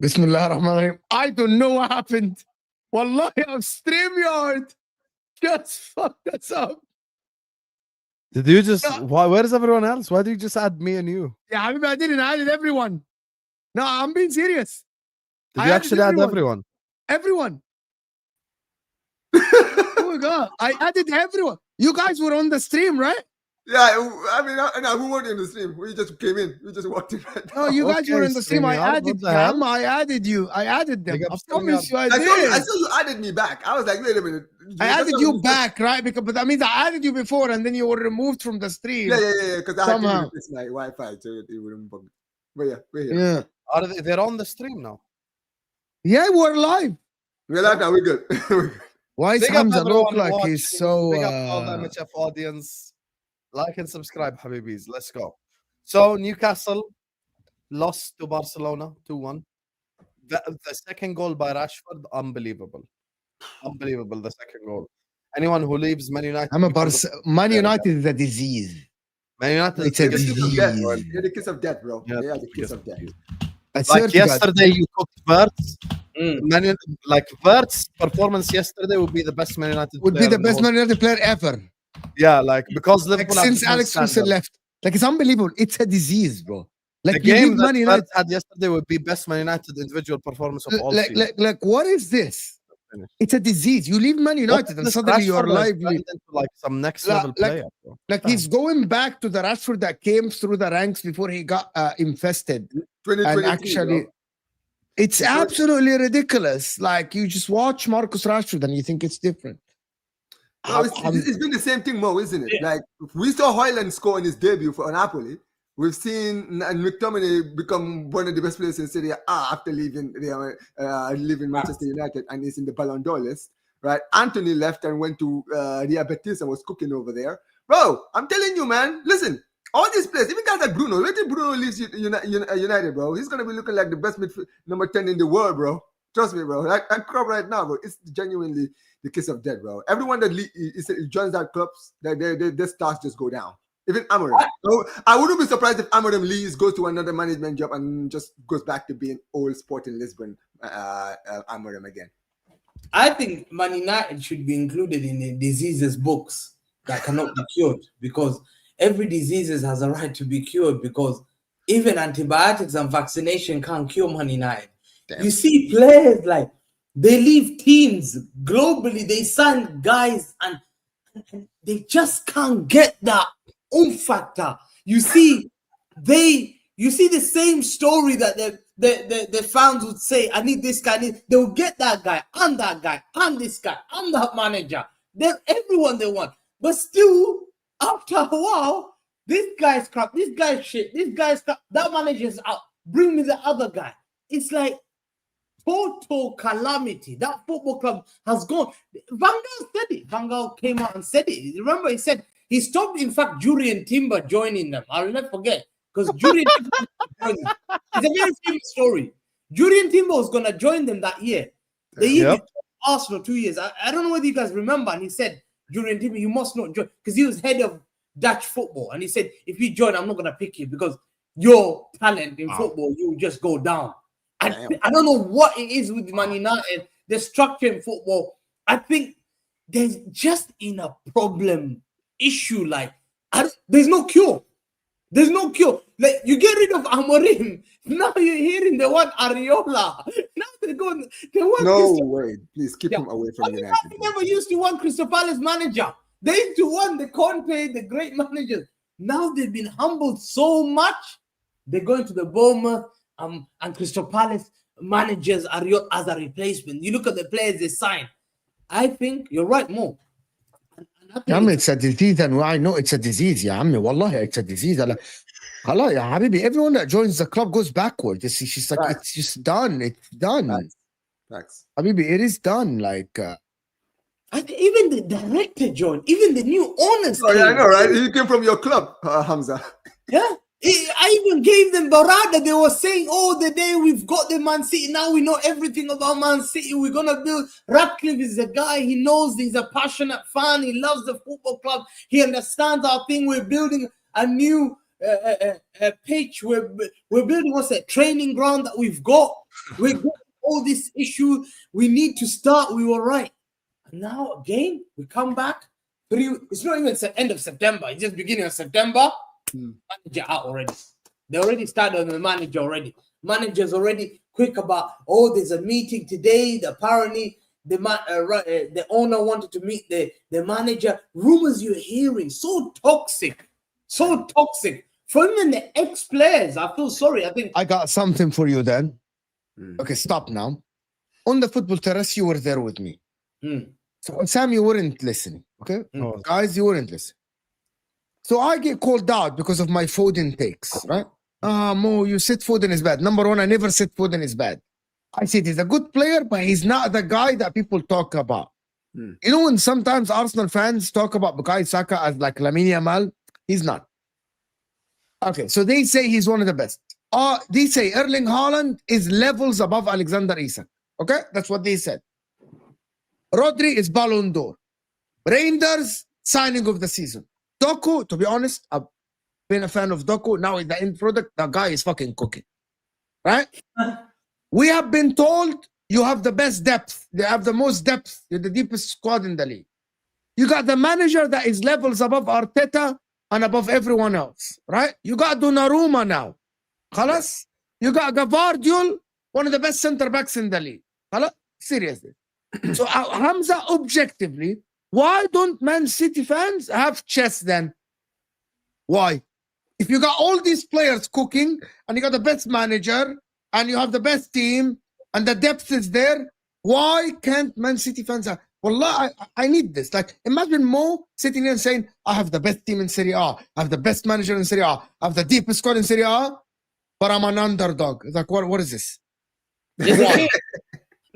Bismillah ar-Rahman ar-Rahim. I don't know what happened. Wallahi, on StreamYard just fucked us up. Did you just? No. Why? Where is everyone else? Why do you just add me and you? Yeah, Habibi, I didn't. I added everyone. No, I'm being serious. Did you actually add everyone? Everyone. Oh my God. I added everyone. You guys were on the stream, right? Yeah, I mean, no, who weren't in the stream? We just came in. We just walked in right now. No, you guys were in the stream. I StreamYard, added what the hell? them. I added you. I added them. Big up I promise you I I did. saw you added me back. I was like, wait a minute. I added you back, right? Because but that means I added you before and then you were removed from the stream. Yeah. Because I had Somehow. to replace my Wi-Fi so it wouldn't bug me. But yeah, we're here. Yeah. Are they're on the stream now? Yeah, we're live. We're live now. We're good. We're good. Why is Big up Hamza look everyone like watching. he's so Big up all the MHF audience. Like and subscribe, Habibis. Let's go. So Newcastle lost to Barcelona 2-1. The second goal by Rashford, unbelievable. Unbelievable, the second goal. Anyone who leaves Man United. I'm a because Man United is a disease. Man United It's a is The kiss of death, bro. disease. They're the kiss of death, bro. Yeah, They are the kiss of death. I swear like to God. yesterday, you cooked Verts. Like Verts' performance yesterday would be the best Man United. Would be player the in best whole- Man United player ever. Yeah, like because Like Liverpool have since different Alex Ferguson standards. left. Like it's unbelievable. It's a disease, bro. Like The you game leave that Man United. Verts had yesterday would be best Man United individual performance of all season. Like what is this? It's a disease. You leave Man United and This suddenly you are Rashford has lively. turned into like some next La- level like- player. Bro. Like he's going back to the Rashford that came through the ranks before he got infested. 2023, And actually, bro. it's absolutely ridiculous. Like you just watch Marcus Rashford and you think it's different. No, it's been the same thing, Mo, isn't it? Like we saw Haaland score in his debut for Napoli. We've seen McTominay become one of the best players in Serie A after leaving Manchester United, and he's in the Ballon d'Or list, right? Anthony left and went to Real Betis and was cooking over there, bro. I'm telling you, man. Listen, all these players, even guys like Bruno. Wait till Bruno leaves United, bro. He's gonna be looking like the best number 10 in the world, bro. Trust me, bro. Like that club right now, bro. It's genuinely the kiss of death, bro. Everyone that joins that club, their stars just go down. Even Amorim. So I wouldn't be surprised if Amorim leaves, goes to another management job, and just goes back to being old Sporting Lisbon Amorim again. I think Man United should be included in the diseases books that cannot be cured, because every disease has a right to be cured, because even antibiotics and vaccination can't cure Man United. Damn. You see players like they leave teams globally, they sign guys and they just can't get that factor. You see the same story that the fans would say, I need this guy, they'll get that guy and this guy and that manager. Then everyone they want. But still, after a while, This guy's crap. This guy's shit. This guy's crap. That manager's out. Bring me the other guy. It's like total calamity. That football club has gone. Van Gaal said it. Van Gaal came out and said it. Remember, he said he stopped, in fact, Jurien Timber joining them. I'll never forget. Because Jurien Timber, it's a very famous story. Jurien Timber was going to join them that year. The year before Arsenal, 2 years. I don't know whether you guys remember. And he said, Jurien Timber, you must not join. Because he was head of Dutch football. And he said, if you join, I'm not going to pick you because your talent in football, you will just go down. I don't know what it is with Man United, the structure in football. I think there's just in a problem issue. Like, there's no cure. There's no cure. Like, you get rid of Amorim. Now you're hearing they want Areola. Now they're going. They want no way. Please keep him away from United. They never used to want Crystal Palace manager. They used to want the Conte, the great managers. Now they've been humbled so much. They're going to the Bournemouth and Crystal Palace managers are as a replacement. You look at the players they signed. I think you're right, Mo. It's a disease, and I know it's a disease. يا عمي والله it's a disease. خلاص يا حبيبي, everyone that joins the club goes backwards. It's just like it's just done. It's done. Facts. Habibi, it is done. Like even the director joined, even the new owners. Oh, yeah, I know, right? He came from your club, Hamza. Yeah. I even gave them Barada. They were saying, oh, the day we've got the Man City, now we know everything about Man City. We're going to build. Ratcliffe is a guy, he knows, he's a passionate fan. He loves the football club. He understands our thing. We're building a new pitch. We're building, training ground that we've got. We've got all this issue. We need to start. We were right. And now, again, we come back. It's not even the end of September. It's just beginning of September. Manager out already. They already started on the manager already. Manager's already quick about, oh, there's a meeting today. Apparently, the owner wanted to meet the manager. Rumors you're hearing, so toxic. So toxic. For even the ex-players, I feel sorry. I think I got something for you then. Okay, stop now. On the football terrace, you were there with me. So Sam, you weren't listening. Okay? Guys, you weren't listening. So I get called out because of my Foden takes, right? Mo, you said Foden is bad. Number one, I never said Foden is bad. I said he's a good player, but he's not the guy that people talk about. You know, when sometimes Arsenal fans talk about Bukayo Saka as like Lamine Yamal, he's not. Okay, so they say he's one of the best. They say Erling Haaland is levels above Alexander Isak. Okay, that's what they said. Rodri is Ballon d'Or. Reinders, signing of the season. Doku, to be honest, I've been a fan of Doku. Now in the end product, the guy is fucking cooking. Right? We have been told you have the best depth. They have the most depth. You're the deepest squad in the league. You got the manager that is levels above Arteta and above everyone else. Right? You got Donnarumma now. Khalas? You got Gavardiol, one of the best center backs in the league. Khalas? Seriously. So Hamza, objectively, why don't Man City fans have chest then? Why? If you got all these players cooking and you got the best manager and you have the best team and the depth is there, why can't Man City fans have? Wallah, I need this. Like, imagine Mo sitting here and saying, I have the best team in Serie A. I have the best manager in Serie A. I have the deepest squad in Serie A, but I'm an underdog. It's like, what is this?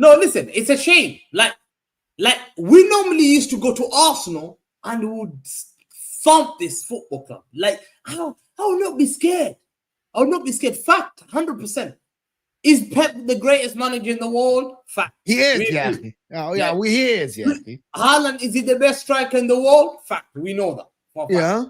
No, listen, it's a shame. Like we normally used to go to Arsenal and would thump this football club. Like, I would not be scared. I would not be scared. Fact, 100%. Is Pep the greatest manager in the world? Fact. He is, yeah. Oh, yeah, he is, yeah. Haaland, is he the best striker in the world? Fact, we know that. Yeah.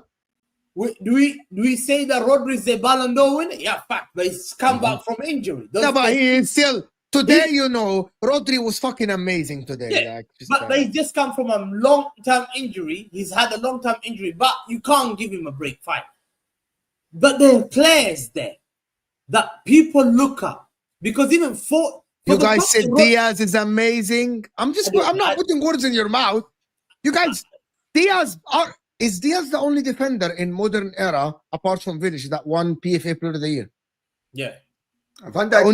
Do we say that Rodri is the Ballon d'Or winner? Yeah, fact. But he's come back from injury. Yeah, but he is still... Today, you know, Rodri was fucking amazing today. Yeah, like, but he's just come from a long-term injury. He's had a long-term injury, but you can't give him a break. Fine. But there are players there that people look at. Because even for you guys said Diaz is amazing. I'm not putting words in your mouth. You guys, is Diaz the only defender in modern era, apart from Vidic, that won PFA Player of the Year? Yeah. Van Dijk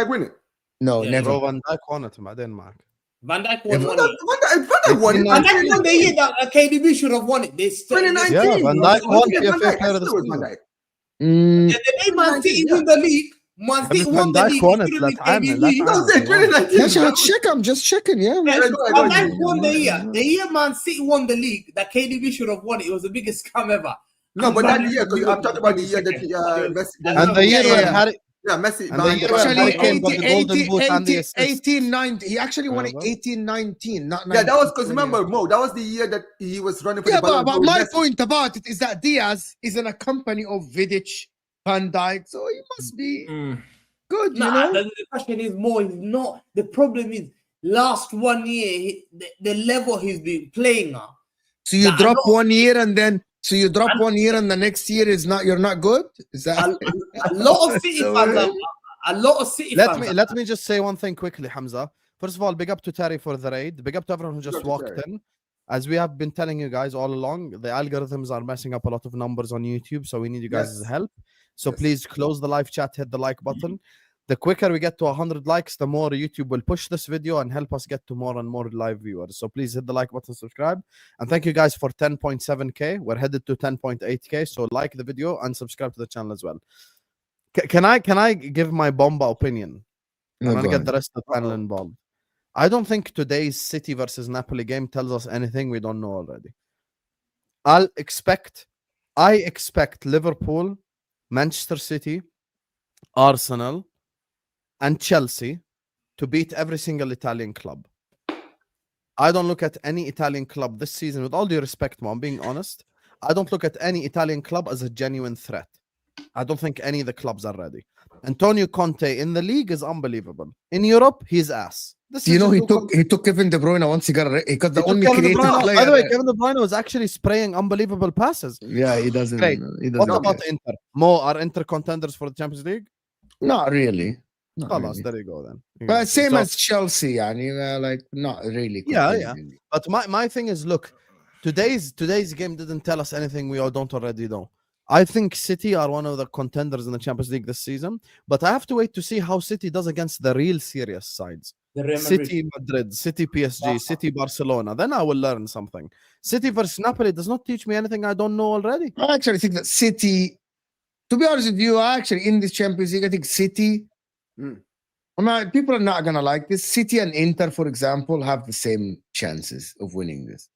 win it. No, Yeah, never. Van Dijk won it مع دنمارك. Van Dijk won one. Van Dijk won the year that KDB should have won it. They still, 2019. Yeah, Van Dijk won PFA Player of the Van Season. Dijk. the day Man City win the league. Man City won the league. won It it. should Let's have been KDB. No, I'm saying 2019. Let's check. I'm just checking. Yeah, man. Van Dijk won the year. The year Man City won the league, that KDB should have won it. It was the biggest scam ever. No, but that year, because I'm talking about the year that Messi. And the year when Harry, Yeah, Messi. And then Actually, Kane got the golden boot and the assist. 18-19. He actually won it Remember? 18-19, not 19. Yeah, that was because remember, Mo, that was the year that he was running for Yeah, the Ballon but d'Or. my Messi. point about it is that Diaz is in a company of Vidic, Van Dijk, so he must be good, you know? The question is more. He's not. The problem is last 1 year, the level he's been playing at. So you drop 1 year and then the next year is not. You're not good. Is that A lot of City fans. A lot of City fans. let me just say one thing quickly, Hamza. First of all, big up to Terry for the raid. Big up to everyone who just walked in. As we have been telling you guys all along, the algorithms are messing up a lot of numbers on YouTube, so we need you guys' help. So please close the live chat, hit the like button. The quicker we get to 100 likes, the more YouTube will push this video and help us get to more and more live viewers. So please hit the like button, subscribe. And thank you guys for 10.7K. We're headed to 10.8K. So like the video and subscribe to the channel as well. Can I give my bomba opinion? I'm going to get the rest of the panel involved. I don't think today's City versus Napoli game tells us anything we don't know already. I expect Liverpool, Manchester City, Arsenal, and Chelsea to beat every single Italian club. I don't look at any Italian club this season, with all due respect, Mo, I'm being honest. I don't look at any Italian club as a genuine threat. I don't think any of the clubs are ready. Antonio Conte in the league is unbelievable. In Europe, he's ass. you know he took Kevin De Bruyne once he got the only creative player. By the way, Kevin De Bruyne was actually spraying unbelievable passes. Yeah, he doesn't. Great. He doesn't What about Inter? Mo, are Inter contenders for the Champions League? Not really. There you go then. But same as Chelsea, yani, like not really. Yeah. But my thing is, look, today's game didn't tell us anything we all don't already know. I think City are one of the contenders in the Champions League this season, but I have to wait to see how City does against the real serious sides. City Madrid, City PSG, City Barcelona. Then I will learn something. City versus Napoli does not teach me anything I don't know already. I actually think that City, to be honest with you, in this Champions League, I think City, people are not going to like this. City and Inter, for example, have the same chances of winning this.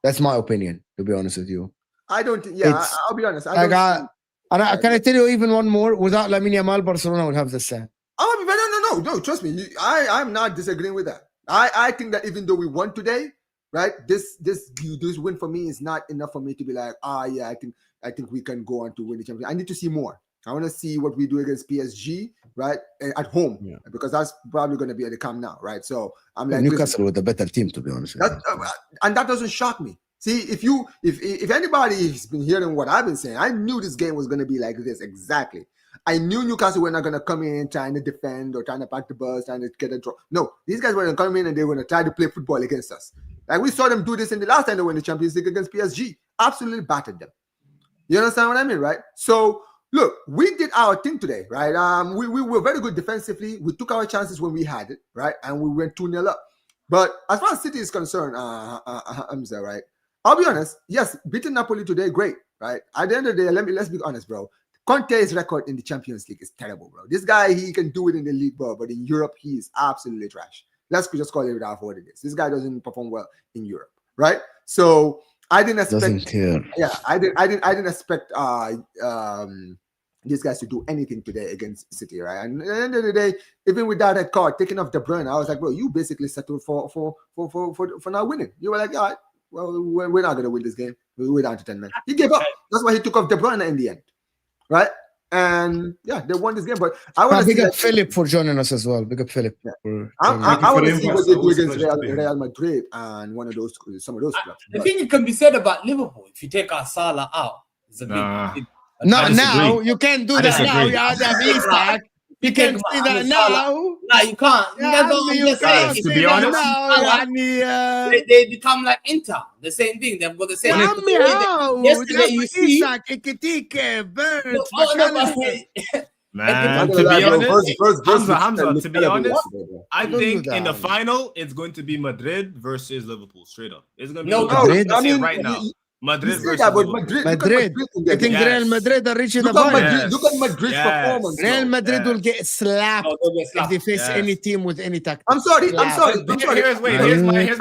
That's my opinion, to be honest with you. I don't think, I'll be honest. Can I tell you even one more? Without Lamine Yamal, Barcelona would have the same. No, trust me. I'm not disagreeing with that. I think that even though we won today, right, this win for me is not enough for me to be like, I think we can go on to win the championship. I need to see more. I want to see what we do against PSG, right, at home, because that's probably going to be at the Camp Nou, right? So I'm like, Newcastle with a better team, to be honest. And that doesn't shock me. See, if anybody has been hearing what I've been saying, I knew this game was going to be like this exactly. I knew Newcastle were not going to come in trying to defend or trying to pack the bus, trying to get a draw. No, these guys were going to come in and they were going to try to play football against us. Like we saw them do this in the last time they won the Champions League against PSG. Absolutely battered them. You understand what I mean, right? So, look, we did our thing today, right? We were very good defensively. We took our chances when we had it, right? And we went 2-0 up. But as far as City is concerned, Hamza, right? I'll be honest. Yes, beating Napoli today, great, right? At the end of the day, let's be honest, bro. Conte's record in the Champions League is terrible, bro. This guy, he can do it in the league, bro, but in Europe, he is absolutely trash. Let's just call it out for what it is. This guy doesn't perform well in Europe, right? So I didn't expect. Doesn't care. Yeah, I didn't expect these guys to do anything today against City, right? And at the end of the day, even with that red card taking off De Bruyne, I was like, bro, you basically settled for not winning. You were like, all right, well, we're not gonna win this game. We're down to 10 men. He gave up. That's why he took off De Bruyne in the end, right? And yeah, they won this game. But I want to big up Philip for joining us as well. Big up Philip. Yeah. I want to see what they do against Real Madrid and some of those clubs. The thing that can be said about Liverpool, if you take our Salah out, it's a big. Not now. You can't do that now. You have that Easter. You can't see that now. No, you can't. To be honest, they become like Inter. The same thing. They've got the same. Yesterday you see Man, to be honest, Hamza, to be honest, I think in the final, it's going to be Madrid versus Liverpool, straight up. It's going to be Madrid. I mean, right now. Madrid versus Madrid. I think Real Madrid are reaching the final. Look at Madrid's performance. Real Madrid will get slapped if they face any team with any tactics. I'm sorry. Here's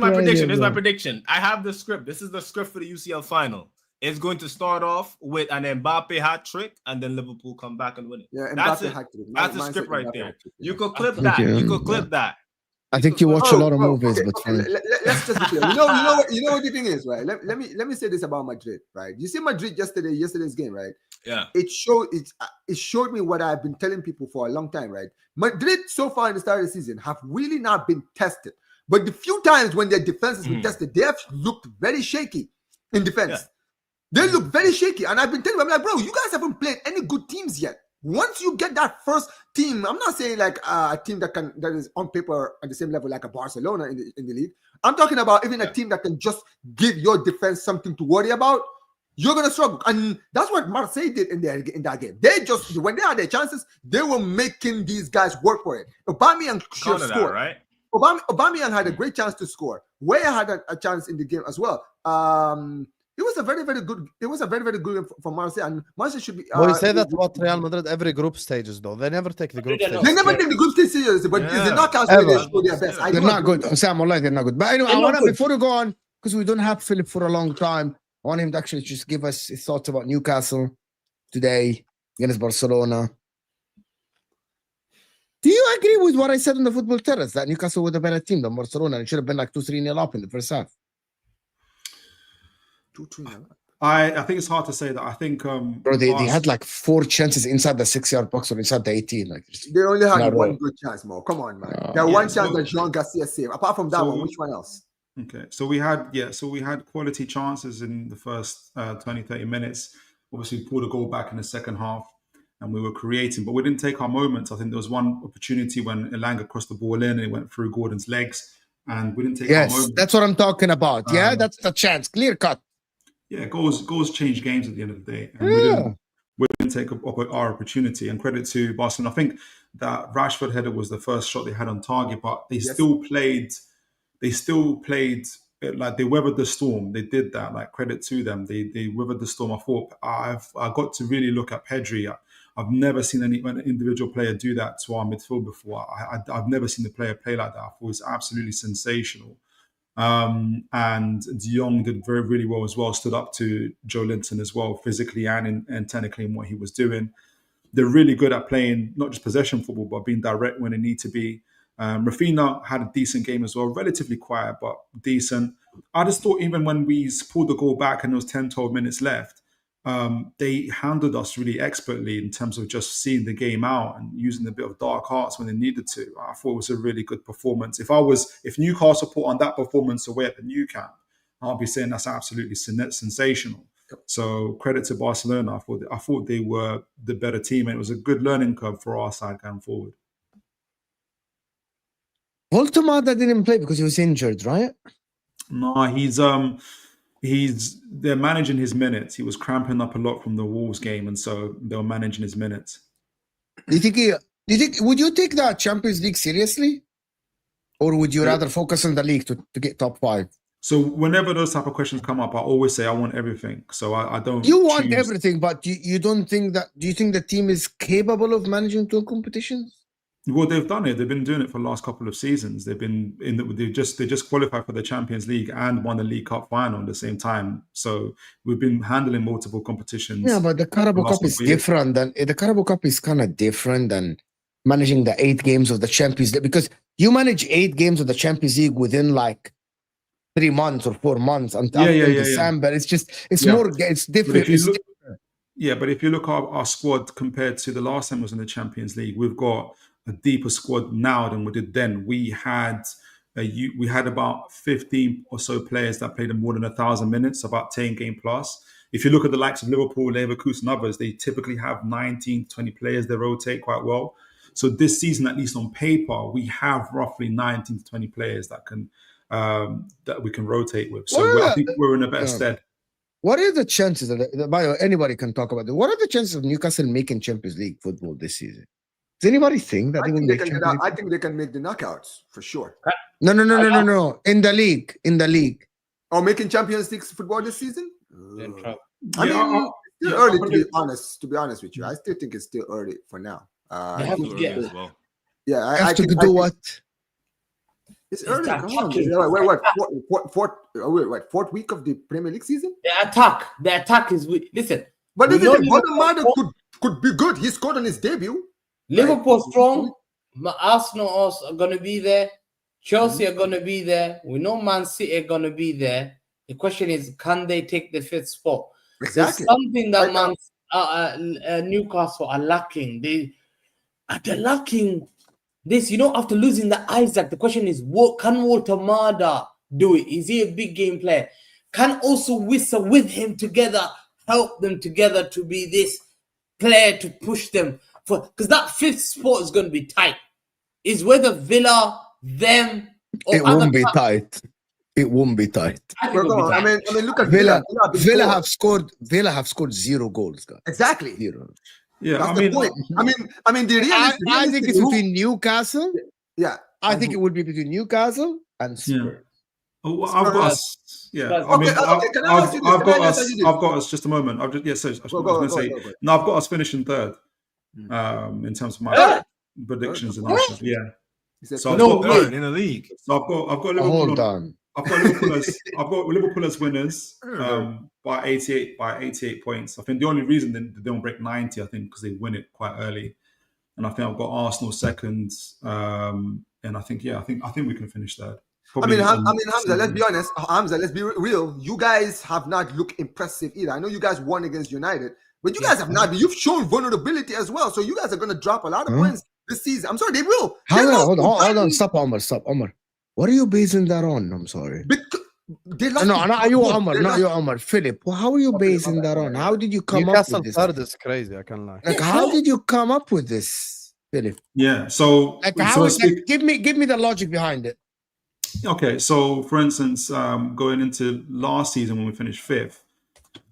my prediction. Here's my prediction. I have the script. This is the script for the UCL final. It's going to start off with an Mbappe hat trick, and then Liverpool come back and win it. Yeah, that's it. That's the script right there. You could clip that. You could clip that. I think you watch a lot of movies, but let's just be clear. You know what the thing is, right? Let me say this about Madrid, right? You see Madrid yesterday's game, right? Yeah. It showed me what I've been telling people for a long time, right? Madrid so far in the start of the season have really not been tested, but the few times when their defense has been tested, they have looked very shaky in defense. Yeah. They look very shaky, and I've been telling them, I'm like, bro, you guys haven't played any good teams yet. Once you get that first team, I'm not saying like a team that is on paper at the same level like a Barcelona in the league. I'm talking about even a team that can just give your defense something to worry about. You're gonna struggle, and that's what Marseille did in that game. They just, when they had their chances, they were making these guys work for it. Aubameyang should have scored. Right? Aubameyang had a great chance to score. Weah had a chance in the game as well. It was a very, very good. It was a very, very good for Marseille, and Marseille should be. We say that about Real Madrid every group stages, though. They never take the group stage. They never take the group stage seriously, but the knockouts they show their best. They're not good. Sam, Allah, they're not good. But anyway, I want to, before we go on, because we don't have Philip for a long time, I want him to actually just give us his thoughts about Newcastle today against Barcelona. Do you agree with what I said on the football terrace that Newcastle was a better team than Barcelona? It should have been like 2-3-0 up in the first half. I think it's hard to say that. I think bro, they had like 4 chances inside the 6-yard box or inside the 18. Like they only had one good chance, Mo. Come on, man. That one chance that Jean Garcia saved. Apart from that one, which one else? Okay, so we had quality chances in the first 20-30 minutes. Obviously, we pulled a goal back in the second half, and we were creating, but we didn't take our moments. I think there was one opportunity when Elanga crossed the ball in and it went through Gordon's legs, and we didn't take our moments. That's what I'm talking about. Yeah, that's the chance, clear cut. Yeah, goals change games at the end of the day. And we didn't take up our opportunity. And credit to Barcelona. I think that Rashford header was the first shot they had on target, but they still played like they weathered the storm. They did that. Like, credit to them. They weathered the storm. I thought I got to really look at Pedri. I've never seen an individual player do that to our midfield before. I've never seen the player play like that. I thought it was absolutely sensational. And De Jong did really well as well, stood up to Joe Linton as well, physically and technically in what he was doing. They're really good at playing not just possession football, but being direct when they need to be. Rafinha had a decent game as well, relatively quiet, but decent. I just thought even when we pulled the goal back and there was 10, 12 minutes left, they handled us really expertly in terms of just seeing the game out and using a bit of dark arts when they needed to. I thought it was a really good performance. If Newcastle put on that performance away at the Nou Camp, I'll be saying that's absolutely sensational. So credit to Barcelona. I thought they were the better team, and it was a good learning curve for our side going forward. Voltemada didn't play because he was injured, right? No, they're managing his minutes. He was cramping up a lot from the Wolves game, and so they were managing his minutes. Would you take the Champions League seriously? Or would you rather focus on the league to get top 5? So whenever those type of questions come up, I always say I want everything. So I don't. You want everything, but you don't think that? Do you think the team is capable of managing 2 competitions? Well, they've done it. They've been doing it for the last couple of seasons. They've been they just qualified for the Champions League and won the League Cup final at the same time. So we've been handling multiple competitions. Yeah, but the Carabao Cup is different the Carabao Cup is kind of different than managing the 8 games of the Champions League, because you manage 8 games of the Champions League within like 3 months or 4 months until December. It's different. But if you look at our squad compared to the last time it was in the Champions League, we've got a deeper squad now than we did then. We had about 15 or so players that played more than 1,000 minutes, about 10 game plus. If you look at the likes of Liverpool, Leverkusen, and others, they typically have 19, 20 players that rotate quite well. So this season, at least on paper, we have roughly 19 to 20 players that we can rotate with. So I think we're in a better stead. What are the chances that by the way, anybody can talk about it? What are the chances of Newcastle making Champions League football this season? Does anybody think that I they will think they make can Champions League? I think they can make the knockouts for sure. No. In the league. Or making Champions League football this season? I Yeah, mean, it's still early to be honest. To be honest with you, I still think it's still early for now. They have to Too get early as well. Yeah, I Have to think, do what? It's early. that Come on. attacking. Fourth week of the Premier League season? The attack is weak. Listen, But we this know is Liverpool- could be good. He scored on his debut. Liverpool strong. Arsenal are gonna be there. Chelsea are gonna be there. We know Man City are gonna be there. The question is, can they take the fifth spot? Exactly. There's something that Newcastle are lacking. They're lacking this. After losing the Isaac, the question is, what can Walter Mada do it? Is he a big game player? Can also Wissa with him together help them together to be this player to push them for? Because that fifth spot is going to be tight. Is whether Villa, them, or It won't be tight. It won't be tight. I think it'll be I tight. mean, look at Villa Villa have scored 0 goals, guys. exactly. 0. yeah. That's I the mean, point. I mean, the I think it's between Newcastle. Yeah, I think it would be between Newcastle and Spurs. I've got us. Yeah, I mean, can I ask you this? I've Can I got ask us. you this? I've got us. Just a moment. I've just I was going to say. Go. No, I've got us finishing third. In terms of my predictions and Arsenal. Yeah. He said, So I've No got, way. Third in the league. so I've got Liverpool. Hold on- on. I've got Liverpool as winners by 88 points. I think the only reason they don't break 90, I think, because they win it quite early. And I think I've got Arsenal second. And I think we can finish third. I mean, Probably Hamza, let's be honest. Hamza, let's be real. You guys have not looked impressive either. I know you guys won against United, but you guys have not. You've shown vulnerability as well. So you guys are going to drop a lot of points this season. I'm sorry, they will. Hold on. Stop, Omar. What are you basing that on? I'm sorry. They lost No, to not you, Dortmund. Omar. They Not lost- you, Omar. Philip, how are you basing that on? How did you come up Newcastle with this? third is crazy. I can't lie. Like, how did you come up with this, Philip? Yeah. So, Like, give me the logic behind it. okay. So, for instance, going into last season when we finished fifth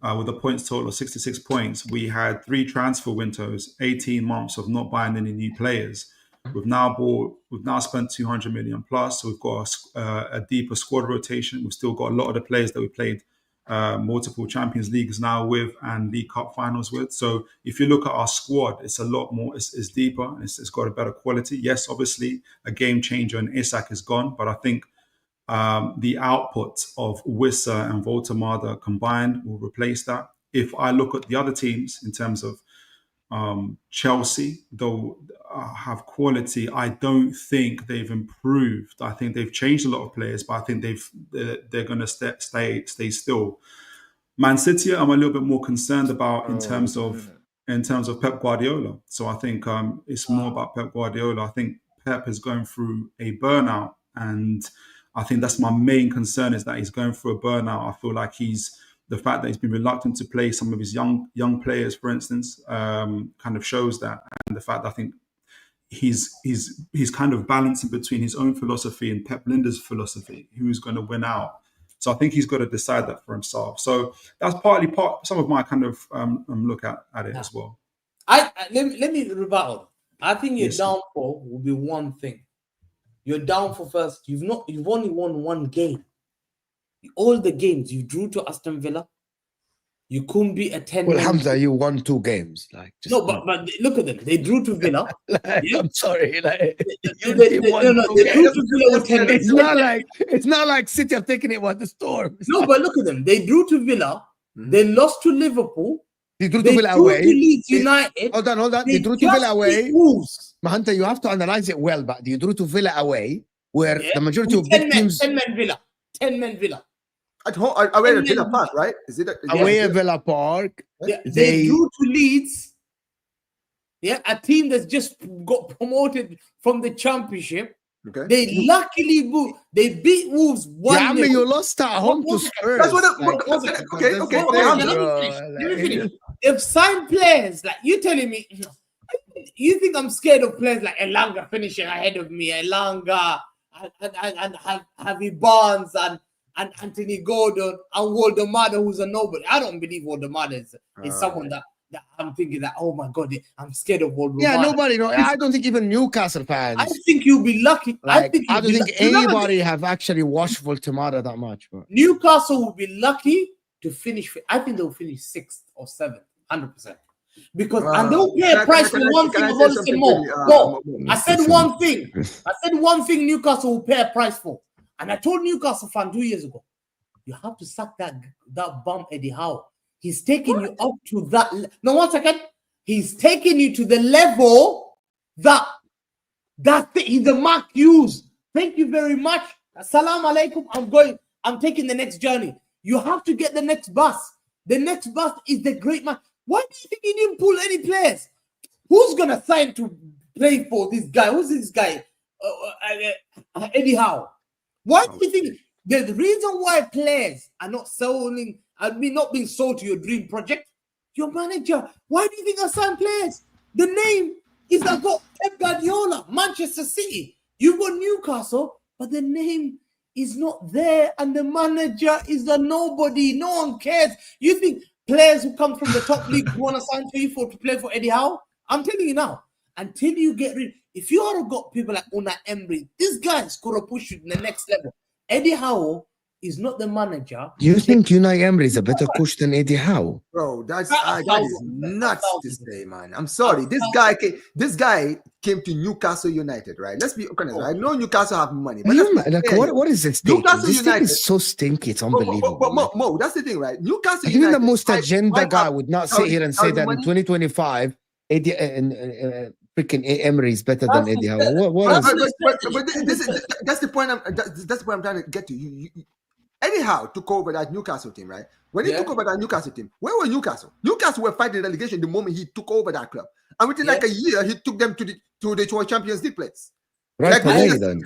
with a points total of 66 points, we had 3 transfer windows, 18 months of not buying any new players. We've now spent 200 million plus. So we've got a deeper squad rotation. We've still got a lot of the players that we played multiple Champions Leagues now with and League Cup finals with. So if you look at our squad, it's a lot more, it's deeper, it's got a better quality. Yes, obviously a game changer and Isak is gone, but I think the output of Wissa and Voltemada combined will replace that. If I look at the other teams in terms of Chelsea, though have quality, I don't think they've improved. I think they've changed a lot of players, but I think they're going to stay still. Man City, I'm a little bit more concerned about in terms of Pep Guardiola. So I think it's more about Pep Guardiola. I think Pep is going through a burnout, and I think that's my main concern, is that he's going through a burnout. I feel like the fact that he's been reluctant to play some of his young players, for instance, kind of shows that. And the fact that I think he's kind of balancing between his own philosophy and Pep Linda's philosophy, who's going to win out. So I think he's got to decide that for himself. So that's some of my kind of look at it as well. Let me rebuttal. I think your downfall will be one thing. Your downfall first. You've only won one game. All the games you drew to Aston Villa, you couldn't beat a 10. Well, Hamza, you won 2 games. Like, just but look at them. They drew to Villa. I'm sorry. Like, They drew to Villa with 10 men. It's not like City have taken it by the storm. No, but look at them. They drew to Villa. They lost to Liverpool. They drew to They Villa drew away. to Leeds United. Hold on. They drew to Villa away. Mahanta, you have to analyze it well, but they drew to Villa away, where the majority of big teams 10 men Villa. 10 men Villa. At home, away at Villa Park, right? Is it away at Villa Park? Yeah, they drew to Leeds. Yeah, a team that's just got promoted from the Championship. Okay. They luckily they beat Wolves 1-0. Yeah, I mean, you lost at home to Spurs. That's what. Okay. Let me finish. They've signed players like you telling me. You think I'm scared of players like Elanga finishing ahead of me, Elanga and Javi Barnes and and Anthony Gordon and Waldemar, who's a nobody. I don't believe Waldemar is someone that I'm thinking that, oh my God, I'm scared of Waldemar. Yeah, nobody. No, I don't think even Newcastle fans. I think you'll be lucky. I don't think anybody have actually watched Waldemar that much. Bro. Newcastle will be lucky to finish. I think they'll finish 6th or 7th, 100%. Because and they'll pay a price for one thing. I said one thing. I said one thing. Newcastle will pay a price for, and I told Newcastle fan 2 years ago, you have to sack that bum Eddie Howe. He's taking you up to that. No, 1 second. He's taking you to the level that he's the Mark Hughes. Thank you very much. Assalamu alaikum. I'm taking the next journey. You have to get the next bus. The next bus is the great man. Why do you think he didn't pull any players? Who's gonna sign to play for this guy? Who's this guy? Eddie Howe. Why do you think the reason why players are not selling? Not being sold to your dream project? Your manager. Why do you think I sign players? The name is I got Pep Guardiola, Manchester City. You got Newcastle, but the name is not there, and the manager is a nobody. No one cares. You think players who come from the top league want to sign for you to play for Eddie Howe? I'm telling you now, until you get rid, if you have got people like Unai Emery, this guy's going to push you to the next level. Eddie Howe is not the manager. You think Unai Emery is a better coach than Eddie Howe? Bro, that is nuts to say, man. I'm sorry. This guy came to Newcastle United, right? Let's be honest. I know Newcastle have money, but what is this thing? Newcastle This United thing is so stinky. It's unbelievable. But Mo, that's the thing, right? Newcastle Even United, the most agenda guy would not sit here and say that in money? 2025, Eddie freaking Emery is better than Eddie Howe. That's the point. That's the point I'm trying to get to. Eddie Howe took over that Newcastle team, right? When he took over that Newcastle team, where were Newcastle? Newcastle were fighting relegation the moment he took over that club, and within like a year, he took them to the Champions League place. Right like, away, then.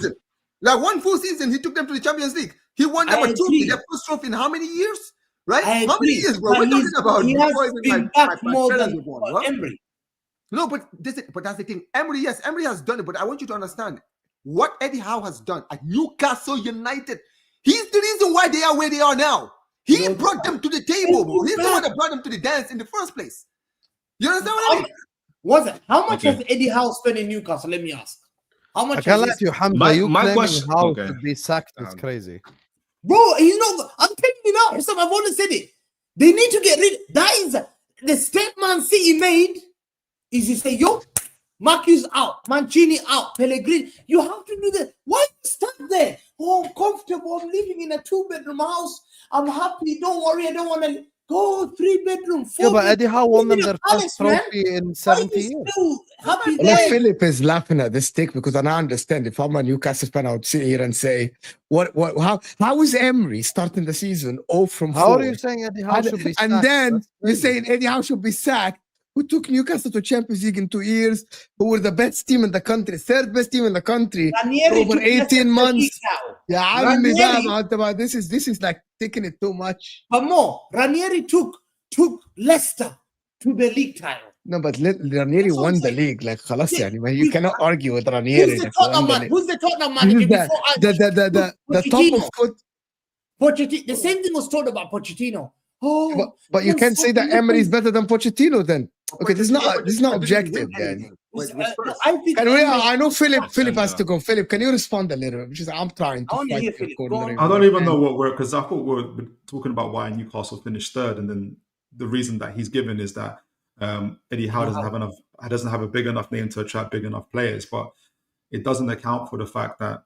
Like one full season, he took them to the Champions League. He won them a trophy, their first trophy in how many years? Right? How many years, bro? We're talking about. He has been back more than Emery. No, but that's the thing. Emery has done it, but I want you to understand what Eddie Howe has done at Newcastle United. He's the reason why they are where they are now. He brought them to the table, bro. He's the one that brought them to the dance in the first place. You understand what I mean? How much has Eddie Howe spent in Newcastle? Let me ask. How much? I can't let you, Hamza. You my claiming question- Howe okay. to be sacked is crazy. Bro, he's not. I'm telling you now. I've already said it. They need to get rid. That is the statement City made. Is you say, yo, Marcus out, Mancini out, Pellegrini. You have to do that. Why you stuck there? Oh, I'm comfortable. I'm living in a 2-bedroom house. I'm happy. Don't worry. I don't want to go 3-bedroom. 4 Yeah, but Eddie Howe won them their Palace, first trophy in 70 years. Happy Well, there? Philip is laughing at this take because I understand. If I'm a Newcastle fan, I would sit here and say, how is Emery starting the season 0 from 4? How are you saying Eddie Howe should be sacked? And then That's you're crazy. saying Eddie Howe should be sacked, who took Newcastle to Champions League in 2 years, who were the best team in the country, third best team in the country Ranieri over took Leicester 18 to the months. league now. Yeah, Ranieri- this is like taking it too much. But more, Ranieri took Leicester to the league title. No, but Ranieri That's what won I'm the saying. league. Like, خلاص Yeah, يعني, you cannot argue with Ranieri. Who's the that won Tottenham the man? league. Who's the Tottenham This manager is before the top of foot. Pochettino? The same thing was told about Pochettino. Oh, But you can't say that Emery is better than Pochettino then. Okay, this is not objective then. I think I know Philip has to go. Philip, can you respond a little bit? Because I'm trying to I want to fight hear your Philip. corner Go on. here. I don't even know what we're, because I thought we were talking about why Newcastle finished third, and then the reason that he's given is that Eddie Howe doesn't have a big enough name to attract big enough players, but it doesn't account for the fact that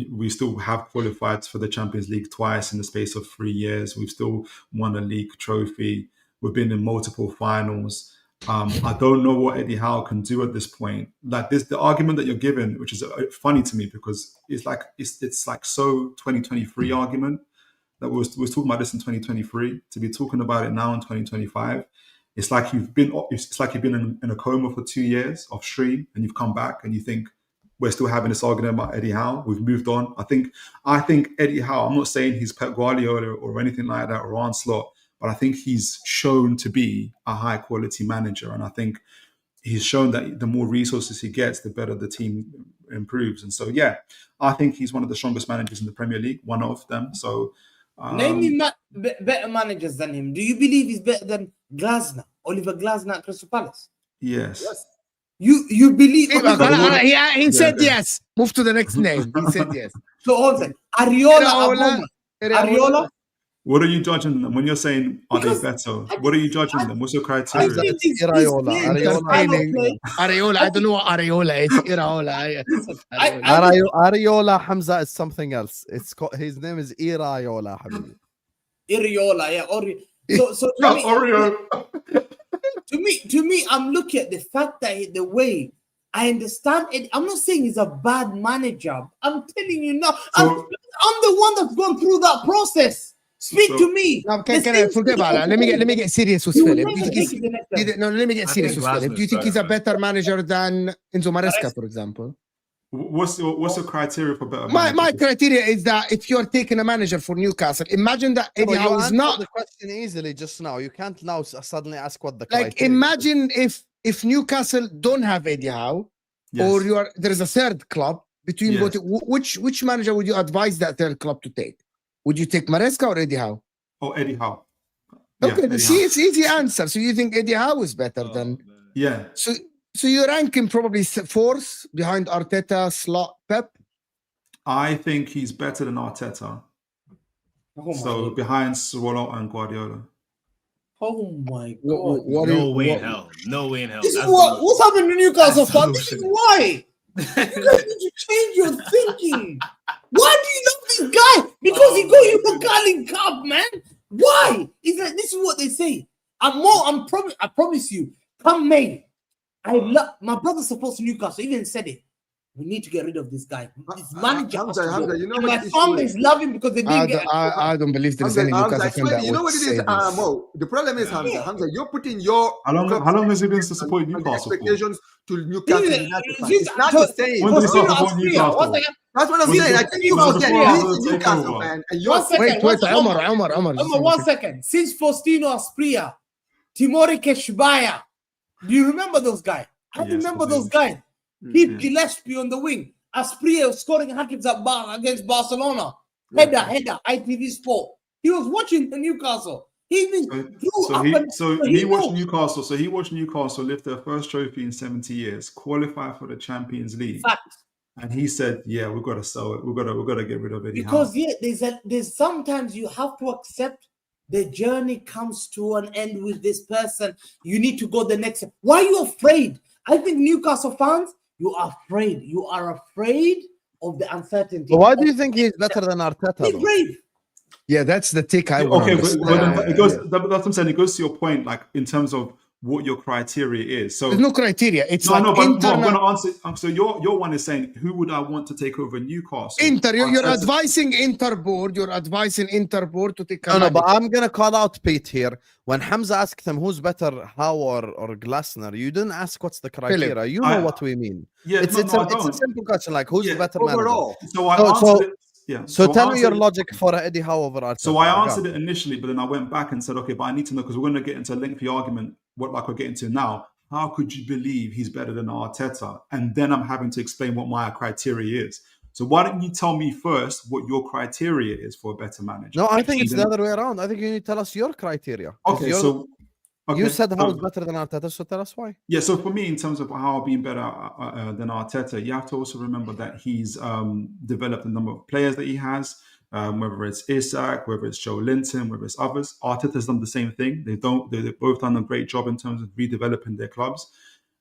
we still have qualified for the Champions League twice in the space of 3 years. We've still won a league trophy. We've been in multiple finals. I don't know what Eddie Howe can do at this point. Like this, the argument that you're giving, which is funny to me because it's like so 2023 argument that we was talking about this in 2023 to be talking about it now in 2025. It's like you've been in a coma for 2 years off stream, and you've come back and you think we're still having this argument about Eddie Howe. We've moved on. I think Eddie Howe, I'm not saying he's Pep Guardiola or anything like that or Arne Slot, but I think he's shown to be a high quality manager. And I think he's shown that the more resources he gets, the better the team improves. And so, yeah, I think he's one of the strongest managers in the Premier League, one of them. So Name me better managers than him. Do you believe he's better than Glasner, Oliver Glasner at Crystal Palace? Yes. You believe? He said yes. Move to the next name. He said yes. So hold on. Ariola. What are you judging them when you're saying are they better? What are you judging them? What's your criteria? Areola. I don't know what Areola is. Ariola Hamza is something else. It's called, his name is Iraola, Habibi. Iriola, yeah. So to me, I'm looking at the fact that the way I understand it. I'm not saying he's a bad manager. I'm telling you now. I'm the one that's gone through that process. Speak to me. No, can I forget about that? Let me get serious with Philip. Let me get serious with Philip. Do you think he's a better manager than Enzo Maresca, for example? What's your criteria for better manager? My criteria is that if you're taking a manager for Newcastle, imagine that Eddie Howe is not the question easily just now. You can't now suddenly ask what the like. Imagine if Newcastle don't have Eddie Howe, or there is a third club between both. Which manager would you advise that third club to take? Would you take Maresca or Eddie Howe? Oh, Eddie Howe. Okay, it's easy answer. So you think Eddie Howe is better than? Yeah. So you rank him probably fourth behind Arteta, Slot, Pep. I think he's better than Arteta. So behind Swallow and Guardiola. Oh my God! No way in hell. This is what's happened to Newcastle fans. This is why. You guys need to change your thinking. Why do you love this guy? Because he got you the Carling Cup, man. Why? It's like this is what they say. I promise you. Come May, my brother supports Newcastle. Even said it. We need to get rid of this guy. This manager. Hamza, you know my families love him because they didn't get. I don't believe there's any Newcastle fan that. You know what it is, Mo? The problem is, Hamza, you're putting your how long has he been supporting Newcastle expectations to Newcastle United fans. It's not the same. When did he start supporting Newcastle? That's what I'm saying. I think you guys get he's a Newcastle fan, and you're wait, Omar. 1 second. Since Faustino Asprilla, Timori Keshbaya, do you remember those guys? I remember those guys. Keep Gillespie on the wing. Asprilla scoring hat-tricks against Barcelona. Header, ITV Sport. He was watching the Newcastle. He watched Newcastle. So he watched Newcastle lift their first trophy in 70 years, qualify for the Champions League. Fact. And he said, "Yeah, we've got to sell it. We've got to get rid of it." Because there's sometimes you have to accept the journey comes to an end with this person. You need to go the next step. Why are you afraid? I think Newcastle fans, you are afraid. You are afraid of the uncertainty. But why do you think he's better than Arteta? He's brave. Yeah, that's the take I want. Okay, but it goes. That's what I'm saying. It goes to your point, like in terms of what your criteria is. So there's no criteria. It's but I'm going to answer. So your one is saying, who would I want to take over Newcastle? You're advising Inter board. You're advising Inter board to take. No, but I'm gonna call out Pete here. When Hamza asked him who's better, Howe or Glasner, you didn't ask what's the criteria. Philip, you know what we mean. Yeah, it's a simple question, like who's the better overall. manager. So I answered it. Yeah. So tell me your logic for Eddie Howe over Arteta. So I answered it initially, but then I went back and said, okay, but I need to know because we're going to get into a lengthy argument, like we're getting to now. How could you believe he's better than Arteta? And then I'm having to explain what my criteria is. So why don't you tell me first what your criteria is for a better manager? No, I think it's the other way around. I think you need to tell us your criteria. Okay, you said Howe's better than Arteta, so tell us why. Yeah, so for me, in terms of Howe being better than Arteta, you have to also remember that he's developed a number of players that he has, whether it's Isak, whether it's Joe Linton, whether it's others. Arteta's done the same thing. They've both done a great job in terms of redeveloping their clubs.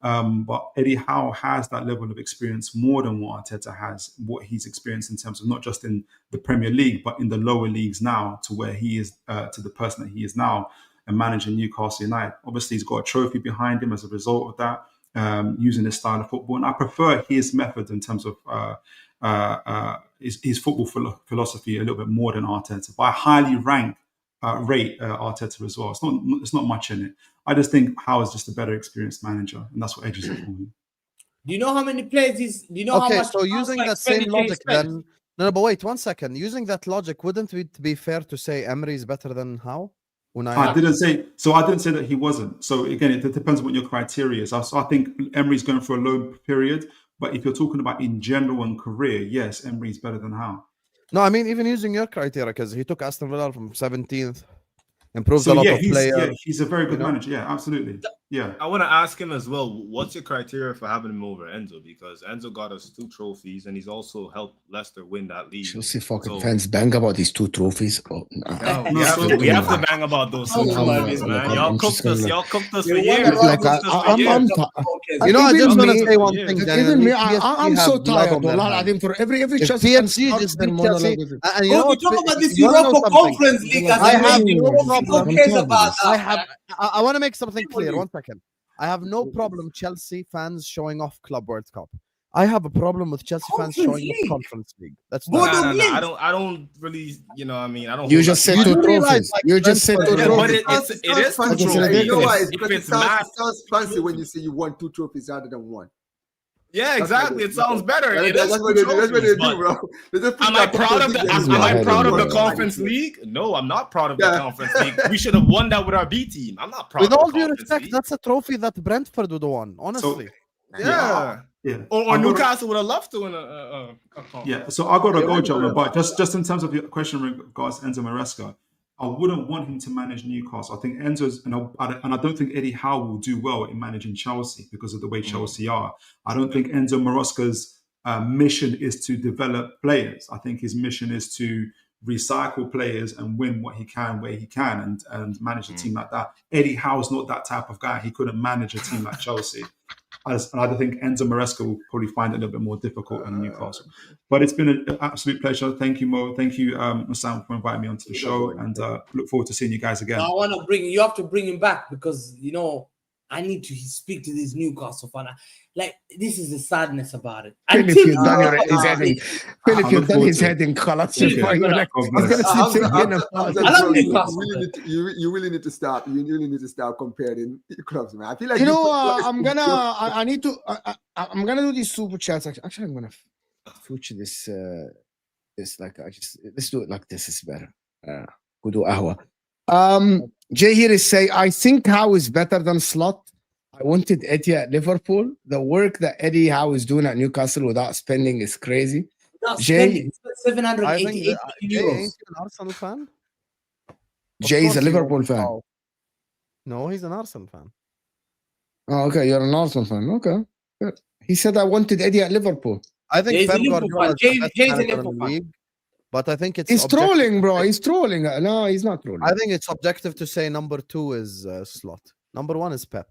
But Eddie Howe has that level of experience more than what Arteta has, what he's experienced in terms of not just in the Premier League, but in the lower leagues now to where he is, to the person that he is now. And managing Newcastle United. Obviously, he's got a trophy behind him as a result of that, using his style of football. And I prefer his method in terms of his football philosophy a little bit more than Arteta. But I highly rate Arteta as well. It's not much in it. I just think Howe is just a better experienced manager, and that's what edges it for me. Do you know how many players he's? Do you know how much? So using that same logic, then no, but wait 1 second. Using that logic, wouldn't it be fair to say Emery is better than Howe? I didn't say that he wasn't. So again, it depends on what your criteria is. So I think Emery's going for a low period, but if you're talking about in general and career, yes, Emery's better than Howe. No, I mean even using your criteria, because he took Aston Villa from 17th, improved So a lot yeah, of players. he's a very good know? manager. Yeah, absolutely. Yeah. I want to ask him as well, what's your criteria for having him over Enzo? Because Enzo got us 2 trophies and he's also helped Leicester win that league. Chelsea fucking fans bang about these 2 trophies. Oh, Yeah, we have to bang about those 2 trophies, man. Y'all cooked us for years. Like, I'm You know, I just want to say one years. thing. Like, genuinely, even me, I'm PSG so have blood tired. on their Wallah hands. al-Azim, for every If Chelsea fan PSG starts just their beat monologue Chelsea, with it. and you know we what? talk about this You wanna know Europa something? Conference League. As I have no no problem. problem. Who cares about I that? have. I want to make something clear. 1 second. I have no problem Chelsea fans showing off Club World Cup. I have a problem with Chelsea fans Conference showing League. off Conference League. That's Board not. of Leagues. I don't really, you know, I mean, I don't. You hold just that said to 2 my- do realize, trophies. like, You just said 2 Brentford- Yeah, but trophies. it is 2 fancy. trophies. You know why? It's If because it's it not, sounds fancy when you say you won 2 trophies rather than 1. yeah, exactly. It sounds better. It That's is what 2 they do. That's what they trophies, do, but bro. They just put am I that proud of the? Conference Am League I in proud of the one. Conference League? No, I'm not proud of the Yeah. Conference League. We should have won that with our B team. I'm not proud With of all the due Conference respect, League. that's a trophy that Brentford would have won. Honestly. Yeah. Yeah. Or I've got a- Newcastle would have loved to win a conference. Yeah, so I got to go, gentlemen. But just in terms of your question regards Enzo Maresca, I wouldn't want him to manage Newcastle. I think Enzo's, and I don't think Eddie Howe will do well in managing Chelsea because of the way Chelsea are. I don't think Enzo Maresca's mission is to develop players. I think his mission is to recycle players and win what he can where he can and manage a team like that. Eddie Howe's not that type of guy. He couldn't manage a team like Chelsea. And I think Enzo Maresca will probably find it a little bit more difficult than Newcastle. But it's been an absolute pleasure. Thank you, Mo. Thank you, Sam, for inviting me onto the show. And look forward to seeing you guys again. I want to you have to bring him back because, you know, I need to speak to this Newcastle fan. Like, this is the sadness about it. Philip, you've done his heading. Philip, you've done his heading. Khalas. I'm going to sleep again. You really need to stop. You really need to stop comparing clubs, man. I feel like you know, I'm gonna do these super chats. Actually, I'm gonna switch this. Like let's do it like this. It's better. Kudu ahwa. Jay here is saying, I think Howe is better than Slot. I wanted Eddie at Liverpool. The work that Eddie Howe is doing at Newcastle without spending is crazy. Jay, 788 euros. Ain't you an Arsenal fan? Jay is a Liverpool fan. Oh. No, he's an Arsenal fan. Oh, okay, you're an Arsenal fan. Okay, good. He said I wanted Eddie at Liverpool. I think He's a Pep Liverpool Guardiola fan. is the best Jay's a manager in the Liverpool fan. league, but I think it's He's objective trolling, to bro. say- He's trolling. No, he's not trolling. I think it's objective to say number 2 is Slot. Number 1 is Pep.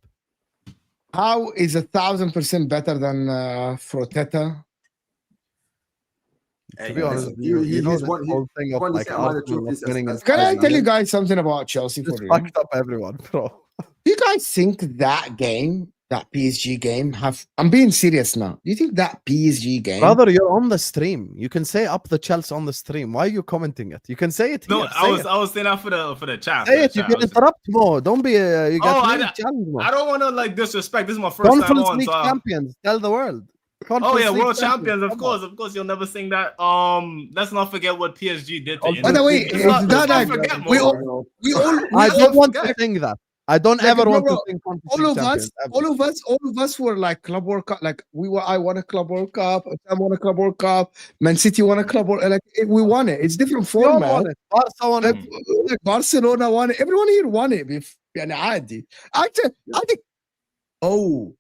How is 1,000% better than Frotetta? To be honest, he- you know he's this won- whole thing of won the like same amount of Arsenal not trophies winning. as- Can I as- tell you guys something about Chelsea for Just real? fucked up everyone, bro. Do you guys think that game, that PSG game, I'm being serious now. Do you think that PSG game? Brother, you're on the stream. You can say up the Chelsea on the stream. Why are you commenting it? You can say it. No, here. I was saying that for the chat. Say it. You can interrupt more. Don't be. You got challenge more. I don't want to like disrespect. This is my first time Conference on. League So champions. Tell the world. oh Conference yeah, League world champions. Of Come on. course, you'll never sing that. Let's not forget what PSG did to Oh, Inter. By the way, Let's not that- forget we more. all I don't want to forget. sing that. I don't Like, ever want bro, to sing Conference all League of us, champions, ever. all of us were like Club World Cup. Like I won a Club World Cup. Sam won a Club World Cup. Man City won a Club World. Like we won it. It's different We all format. won it. Barca won it. Like Barcelona won it. Everyone here won it. يعني عادي. Actually, I think. Oh,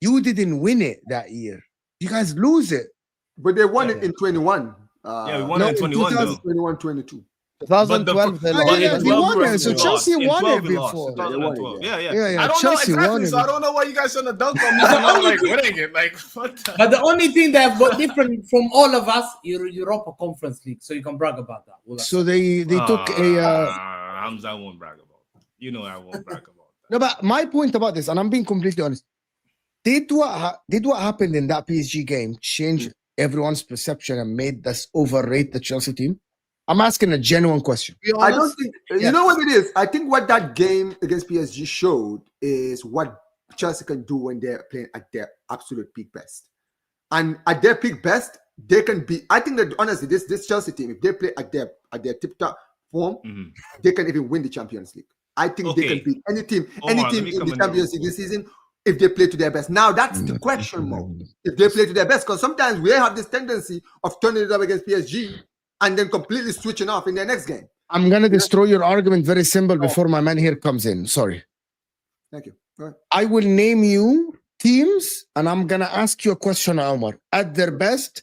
you didn't win it that year. You guys lose it. But they won it in 21. Yeah, we won it in 21 though. 21, 22. 2012. They Oh, lost. yeah, in they 12 won it. we So lost. Chelsea In won 12 it we lost. before. 2012. Yeah. Yeah, I don't Chelsea know won exactly, it. so I don't know why you guys shouldn't have dunked on me. I'm not like winning it. Like what? But the only thing that got different from all of us, Europa Conference League, so you can brag about that. Well, So they took a. Hamza, I won't brag about that. You know I won't brag about that. No, but my point about this, and I'm being completely honest, did what happened in that PSG game change everyone's perception and made us overrate the Chelsea team? I'm asking a genuine question. I don't think you know what it is. I think what that game against PSG showed is what Chelsea can do when they're playing at their absolute peak best. And at their peak best, they can be. I think that honestly, this Chelsea team, if they play at their tip top form, they can even win the Champions League. I think they can beat any team in the Champions League this season if they play to their best. Now that's the question mark. If they play to their best, because sometimes we have this tendency of turning it up against PSG and then completely switching off in their next game. I'm gonna destroy your argument very simple before my man here comes in. Sorry. Thank you. Go ahead. I will name you teams, and I'm gonna ask you a question, Omar. At their best,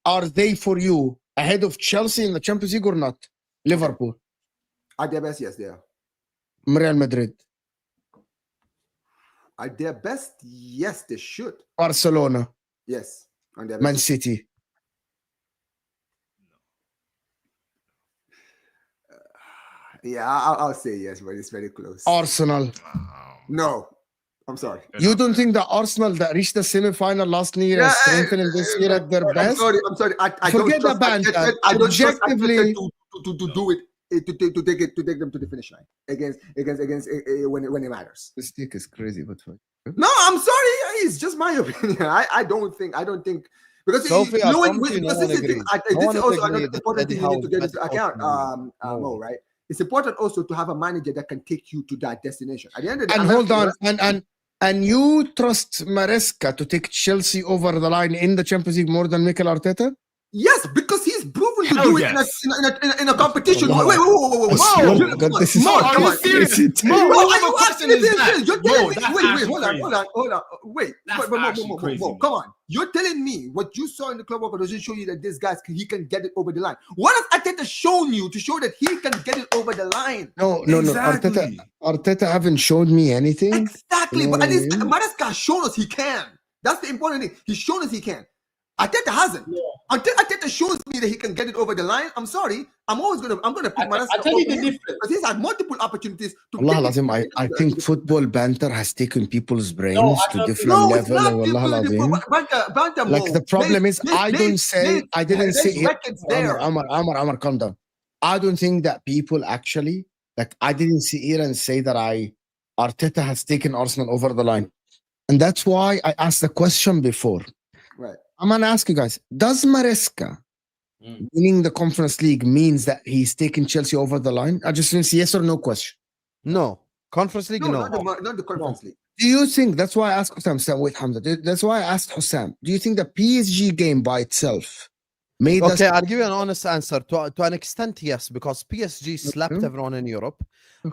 are they for you ahead of Chelsea in the Champions League or not? Liverpool. At their best, yes, they are. Real Madrid. At their best, yes, they should. Barcelona. Yes. On their best. Man City. Yeah, I'll say yes, but it's very close. Arsenal. No. I'm sorry. You don't think the Arsenal that reached the semi-final last year is strengthening this year at their best? I'm sorry. I Forget don't the banter. Objectively, to do it to take them to the finish line against when it matters. this stick is crazy, but fine. No, I'm sorry. It's just my opinion. I don't think because Sophie, you know I when promise you no this one is the thing. agrees. This No is one also agrees another that important thing Eddie you need to Howe get is into better account, coach than Mo, right? It's important also to have a manager that can take you to that destination. At the end of the day, And hold on, and you trust Maresca to take Chelsea over the line in the Champions League more than Mikel Arteta? Yes, because he's proven to Hell do yes. it in a competition. Allah. Wait. I swear to God, this is Mo, are you fucking serious? crazy. Mo, Bro, what are type of you question asking is me that? this? You're Mo, telling me, that's wait, actually hold crazy. on. Wait, That's but actually crazy, man. come on. You're telling me what you saw in the club workout doesn't show you that this guy he can get it over the line. What has Arteta shown you to show that he can get it over the line? No. Exactly. Arteta haven't shown me anything. Exactly, You know but at what I least mean? Maresca has shown us he can. That's the important thing. He's shown us he can. Arteta hasn't. Yeah. Until Arteta shows me that he can get it over the line, I'm sorry. I'm gonna pick Maresca. I tell you the over him, difference. because he's had multiple opportunities to. Allah take it- Lazim, I think football banter has taken people's brains I to don't different No, it's level. not Wallah different. Lazim. Banter, Like Mo. the problem is, I didn't say there's here. records there. Amar, calm down. I don't think that people actually, like, I didn't sit here and say that Arteta has taken Arsenal over the line. And that's why I asked the question before. Right. I'm going to ask you guys, does Maresca winning the Conference League means that he's taking Chelsea over the line? I just want to say yes or no question. No. Conference League, No, no. not the Conference League. Do you think, that's why I asked Hussam, wait, Hamza, that's why I asked Hussam, do you think the PSG game by itself made us... Okay, I'll give you an honest answer. To an extent, yes, because PSG slapped everyone in Europe.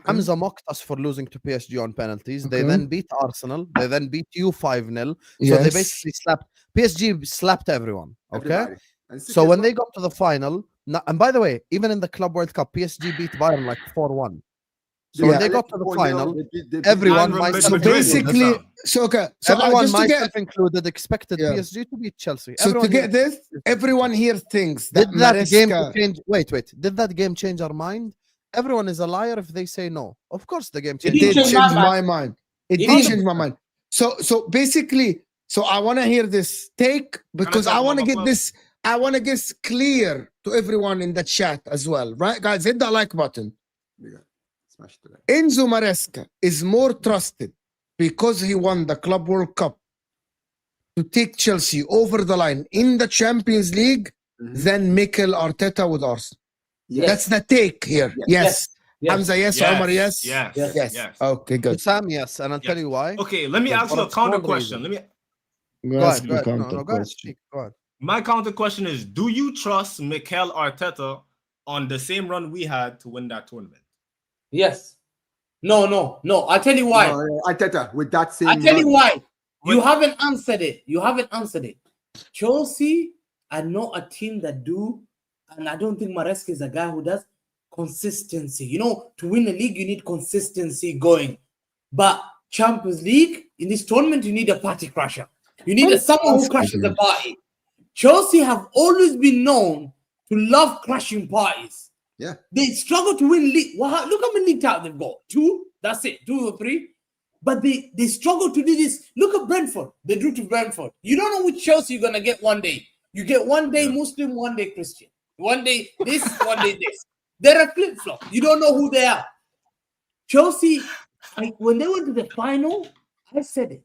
Hamza mocked us for losing to PSG on penalties. They then beat Arsenal. They then beat you 5-0. So they basically PSG slapped everyone. Okay. Everybody. And So when they got to the final, and by the way, even in the Club World Cup, PSG beat Bayern like 4-1. So when they got to the final, everyone, So basically, everyone, just to myself get, included, expected PSG to beat Chelsea. so Everyone to get here- this, everyone here thinks that did that game Maresca, change? Wait. Did that game change our mind? Everyone is a liar if they say no. Of course, the game it changed. did change change my my mind. It did change my mind. So basically, so I want to hear this take because I want to get this. I want to get clear to everyone in the chat as well, right, guys? Hit the like button. Smash the like. Enzo Maresca is more trusted because he won the Club World Cup to take Chelsea over the line in the Champions League than Mikel Arteta with Arsenal. Yes. That's the take here. Yes. Hamza, yes. Omar, yes. Yes. Okay, good. Sam, yes, and I'll tell you why. Okay, let me ask you a counter question. Go ahead. No, go ahead. Speak. Go ahead. My counter question is: do you trust Mikel Arteta on the same run we had to win that tournament? Yes. No. I'll tell you why. Arteta with that same. I'll tell you why. You What- haven't answered it. Chelsea are not a team that do, and I don't think Maresca is a guy who does consistency. You know, to win a league, you need consistency going. But Champions League, in this tournament, you need a party crasher. You need someone who crashes the party. Chelsea have always been known to love crashing parties. Yeah. They struggle to win league. Well, look how many league titles they've got. 2. That's it. 2 or 3. But they struggle to do this. Look at Brentford. They drew to Brentford. You don't know which Chelsea you're gonna get one day. You get one day Muslim, one day Christian. One day this, one day this. They're a flip-flop. You don't know who they are. Chelsea, when they went to the final, I said it.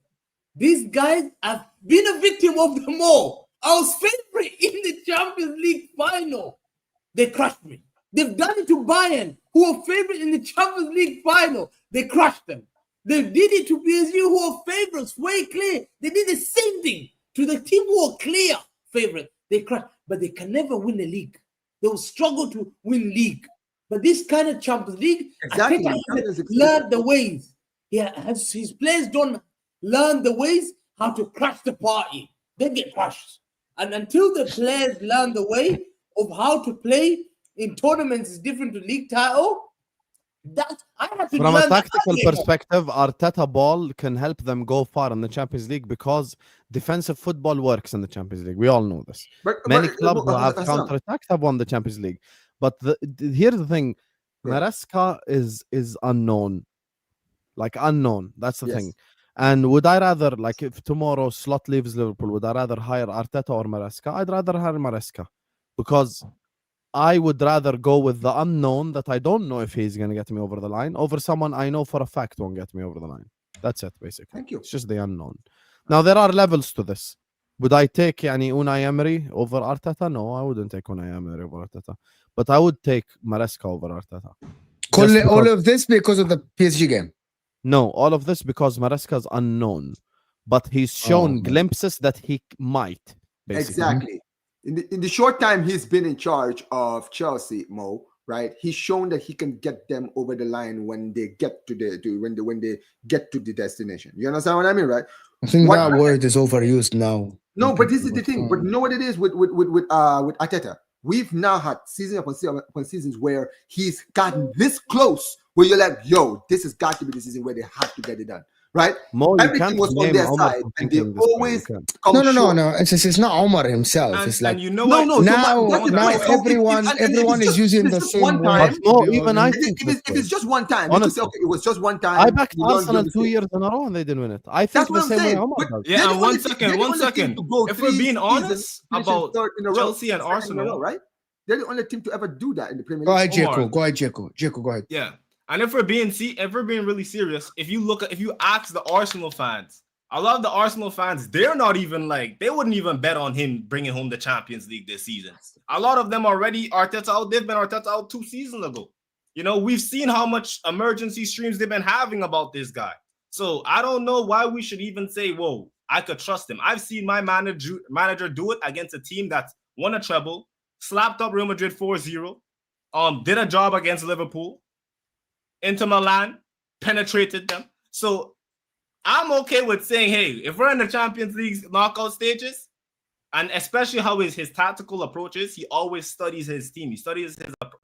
These guys have been a victim of them all. I was favorite in the Champions League final. They crushed me. They've done it to Bayern, who were favorite in the Champions League final. They crushed them. They did it to PSG, who were favorites, way clear. They did the same thing to the team who were clear favorite. They crushed, but they can never win the league. they will struggle to win league. But this kind of Champions League, Exactly. Arteta hasn't learned the ways. His players don't learn the ways how to crash the party. They get crushed. And until the players learn the way of how to play in tournaments is different to league title, that I have to From learn a tactical that. perspective, Arteta ball can help them go far in the Champions League because defensive football works in the Champions League. We all know this. Many clubs who have counter-attacked have won the Champions League. But here's the thing. Maresca is unknown. Like unknown. That's the thing. And would I rather, like if tomorrow Slot leaves Liverpool, would I rather hire Arteta or Maresca? I'd rather hire Maresca because I would rather go with the unknown that I don't know if he's going to get me over the line over someone I know for a fact won't get me over the line. That's it, basically. Thank you. It's just the unknown. Now, there are levels to this. Would I take Unai Emery over Arteta? No, I wouldn't take Unai Emery over Arteta. But I would take Maresca over Arteta. All of this because of the PSG game? No, all of this because Maresca is unknown. But he's shown glimpses that he might, basically. Exactly. In the short time he's been in charge of Chelsea, Mo, right? He's shown that he can get them over the line when they get to when they get to the destination. You understand what I mean, right? I think that word is overused now. No, but this is the thing. But you know what it is with Arteta? We've now had season upon seasons where he's gotten this close, where you're like, yo, this has got to be the season where they have to get it done. Right? Mo, everything was on their side, and they always no. It's not Omar himself. It's like now everyone is using the same word. No, even I think if it's just one time, honestly, okay, it was just one time. I backed Arsenal 2 years in a row and they didn't win it. I think the same way Omar does. Yeah, and one second. If we're being honest about Chelsea and Arsenal, right? They're the only team to ever do that in the Premier League. Go ahead, Jeko. Go ahead. Yeah. And if we're being really serious, if you ask the Arsenal fans, a lot of the Arsenal fans, they're not even they wouldn't even bet on him bringing home the Champions League this season. A lot of them already Arteta out. They've been Arteta out 2 seasons ago. You know, we've seen how much emergency streams they've been having about this guy. So I don't know why we should even say, whoa, I could trust him. I've seen my manager do it against a team that's won a treble, slapped up Real Madrid 4-0, did a job against Liverpool. Inter Milan penetrated them. So I'm okay with saying, hey, if we're in the Champions League knockout stages, and especially how his tactical approach is, he always studies his team. He studies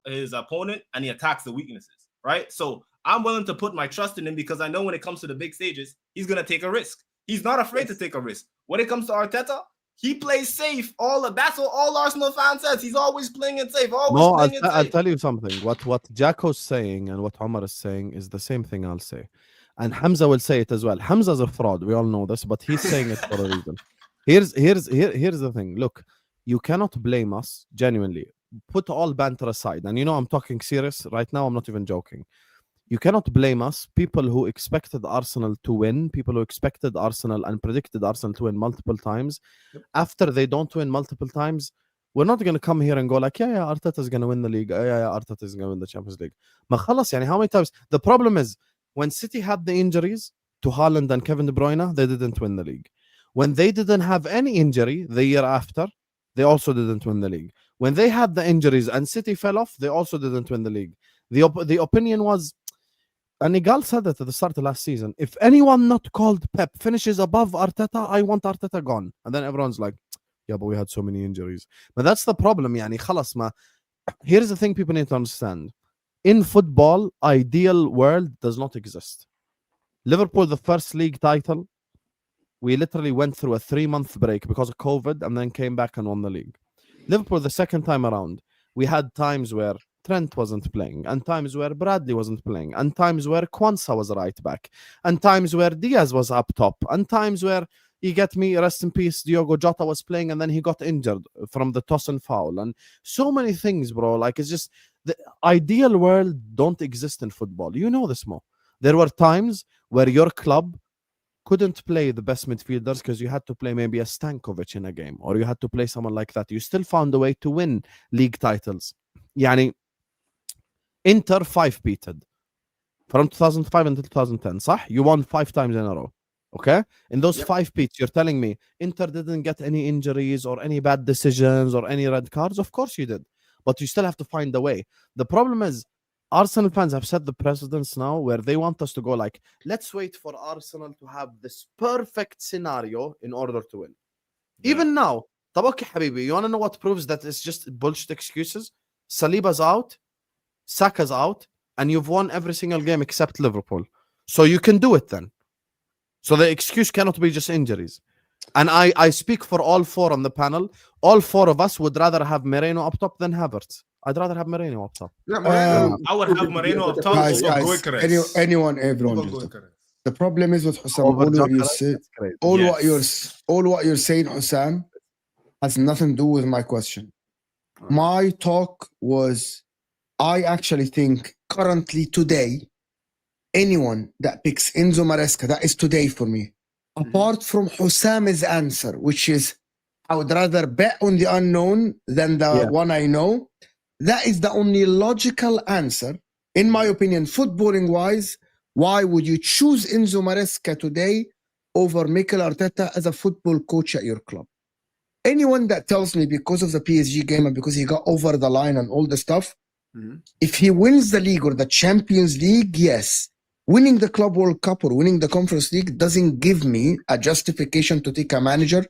his opponent and he attacks the weaknesses, right? So I'm willing to put my trust in him because I know when it comes to the big stages, he's going to take a risk. He's not afraid to take a risk. When it comes to Arteta, he plays safe. That's what all Arsenal fans says. He's always playing it safe. I'll tell you something. What Jacko's saying and what Omar is saying is the same thing I'll say. And Hamza will say it as well. Hamza's a fraud. We all know this, but he's saying it for a reason. Here's the thing. Look, you cannot blame us, genuinely. Put all banter aside. And I'm talking serious right now. I'm not even joking. You cannot blame us, people who expected Arsenal to win, people who expected Arsenal and predicted Arsenal to win multiple times. Yep. After they don't win multiple times, we're not going to come here and go like, yeah, Arteta's going to win the league. Yeah, Arteta's going to win the Champions League. How many times? The problem is, when City had the injuries to Haaland and Kevin De Bruyne, they didn't win the league. When they didn't have any injury the year after, they also didn't win the league. When they had the injuries and City fell off, they also didn't win the league. The opinion was, and Igal said that at the start of last season, if anyone not called Pep finishes above Arteta, I want Arteta gone. And then everyone's like, yeah, but we had so many injuries. But that's the problem. Here's the thing people need to understand. In football, ideal world does not exist. Liverpool, the first league title, we literally went through a 3-month break because of COVID and then came back and won the league. Liverpool, the second time around, we had times where Trent wasn't playing, and times where Bradley wasn't playing, and times where Kwanzaa was right back, and times where Diaz was up top, and times where, you get me, rest in peace, Diogo Jota was playing and then he got injured from the toss and foul, and so many things, bro. It's just the ideal world don't exist in football. You know this, Mo. There were times where your club couldn't play the best midfielders because you had to play maybe a Stankovic in a game, or you had to play someone like that. You still found a way to win league titles. Inter 5-peated from 2005 until 2010. صح? You won 5 times in a row. Okay? In those 5 peats, you're telling me Inter didn't get any injuries or any bad decisions or any red cards? Of course you did. but you still have to find a way. The problem is Arsenal fans have set the precedence now where they want us to go like, let's wait for Arsenal to have this perfect scenario in order to win. Even now, طب okay, حبيبي, you want to know what proves that it's just bullshit excuses? Saliba's out, Saka's out, and you've won every single game except Liverpool. So you can do it then. So the excuse cannot be just injuries. And I speak for all four on the panel. All four of us would rather have Moreno up top than Havertz. I'd rather have Moreno up top. I would have Moreno up top. Guys, everyone. The problem is with Hussam. All what you're saying, Hussam, has nothing to do with my question. My talk was, I actually think currently today, anyone that picks Enzo Maresca, that is today for me. Apart from Hussam's answer, which is, I would rather bet on the unknown than the one I know. That is the only logical answer, in my opinion, footballing wise. Why would you choose Enzo Maresca today over Mikel Arteta as a football coach at your club? Anyone that tells me because of the PSG game and because he got over the line and all the stuff, if he wins the league or the Champions League, yes. Winning the Club World Cup or winning the Conference League doesn't give me a justification to take a manager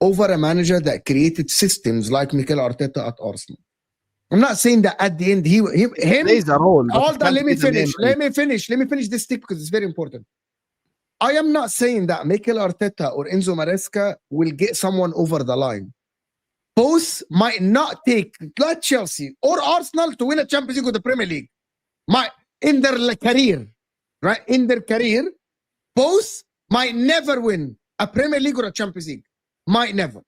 over a manager that created systems like Mikel Arteta at Arsenal. I'm not saying that at the end him plays a role. Hold on, let me finish this stick because it's very important. I am not saying that Mikel Arteta or Enzo Maresca will get someone over the line. Both might not take like Chelsea or Arsenal to win a Champions League or the Premier League. In their career. Right, in their career, both might never win a Premier League or a Champions League. Might never.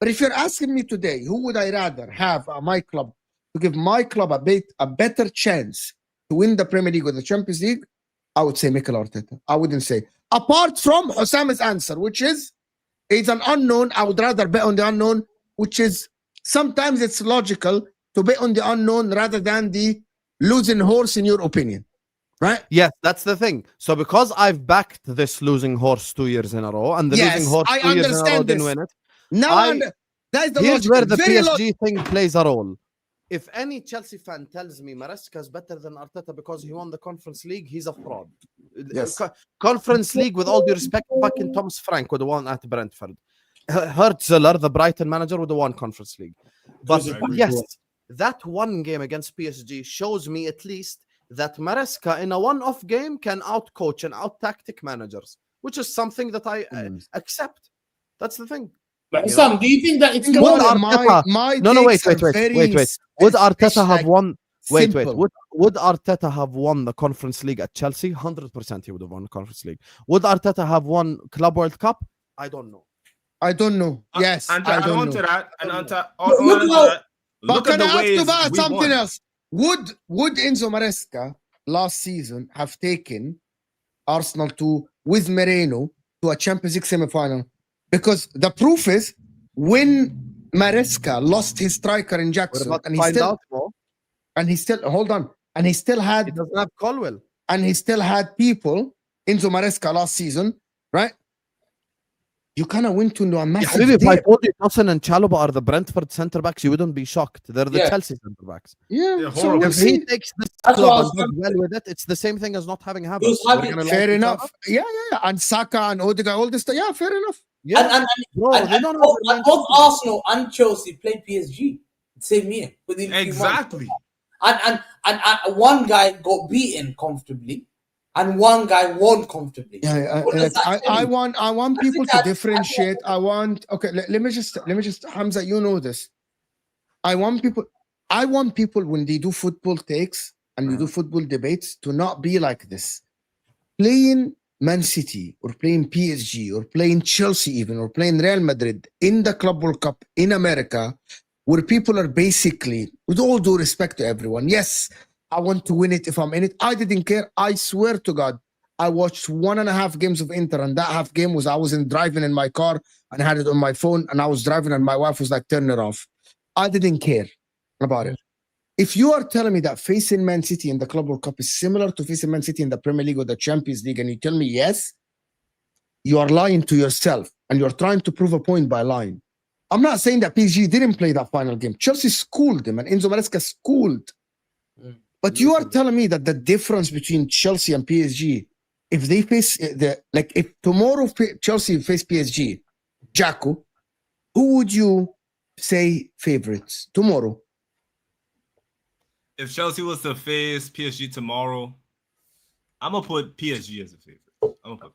But if you're asking me today, who would I rather have at my club to give my club a better chance to win the Premier League or the Champions League, I would say Mikel Arteta. I wouldn't say. Apart from Hussam's answer, which is, it's an unknown. I would rather bet on the unknown, which is, sometimes it's logical to bet on the unknown rather than the losing horse, in your opinion. Right? Yes, that's the thing. So because I've backed this losing horse 2 years in a row, and the losing horse 2 years in a row didn't win it. Now that's the here's logic. where the PSG thing plays a role. If any Chelsea fan tells me Maresca is better than Arteta because he won the Conference League, he's a fraud. Yes. Conference League, with all due respect, fucking Thomas Frank would have won at Brentford. Hertzler, the Brighton manager, would have won Conference League. But yes, that one game against PSG shows me at least that Maresca in a one-off game can out-coach and out-tactic managers, which is something that I accept. That's the thing. But Sam, do you think that it's Would Arteta have won? Would Arteta have won the Conference League at Chelsea? 100% he would have won the Conference League. Would Arteta have won Club World Cup? I don't know. Yes, and I don't on know. to that, But can I ask about something else? Would Enzo Maresca last season have taken Arsenal with Moreno to a Champions League semi-final? Because the proof is, when Maresca lost his striker in Jackson, and he still had, he doesn't have Colwell, and he still had people, Enzo Maresca last season, right? You kind of went to a massive if I told you Dawson and Chalobah are the Brentford centre backs, you wouldn't be shocked. They're the Chelsea centre backs. So if he takes this club and does well with it, it's the same thing as not having Havertz. Fair enough. Yeah. And Saka and Odegaard, all this stuff. Yeah, fair enough. And both Arsenal and Chelsea played PSG same year. Exactly. And one guy got beaten comfortably, and one guy won comfortably. Yeah, I want people to differentiate. Let me just Hamza, you know this. I want people when they do football takes and we do football debates to not be like this. Playing Man City or playing PSG or playing Chelsea even or playing Real Madrid in the Club World Cup in America, where people are basically, with all due respect to everyone, yes, I want to win it if I'm in it. I didn't care. I swear to God, I watched 1.5 games of Inter, and that half game was I was driving in my car and I had it on my phone, and I was driving and my wife was like, turn it off. I didn't care about it. If you are telling me that facing Man City in the Club World Cup is similar to facing Man City in the Premier League or the Champions League, and you tell me yes, you are lying to yourself and you're trying to prove a point by lying. I'm not saying that PSG didn't play that final game. Chelsea schooled them, and Enzo Maresca schooled. But you are telling me that the difference between Chelsea and PSG, if they face if tomorrow Chelsea face PSG, Jacko, who would you say favorites tomorrow? If Chelsea was to face PSG tomorrow, I'm gonna put PSG as a favorite.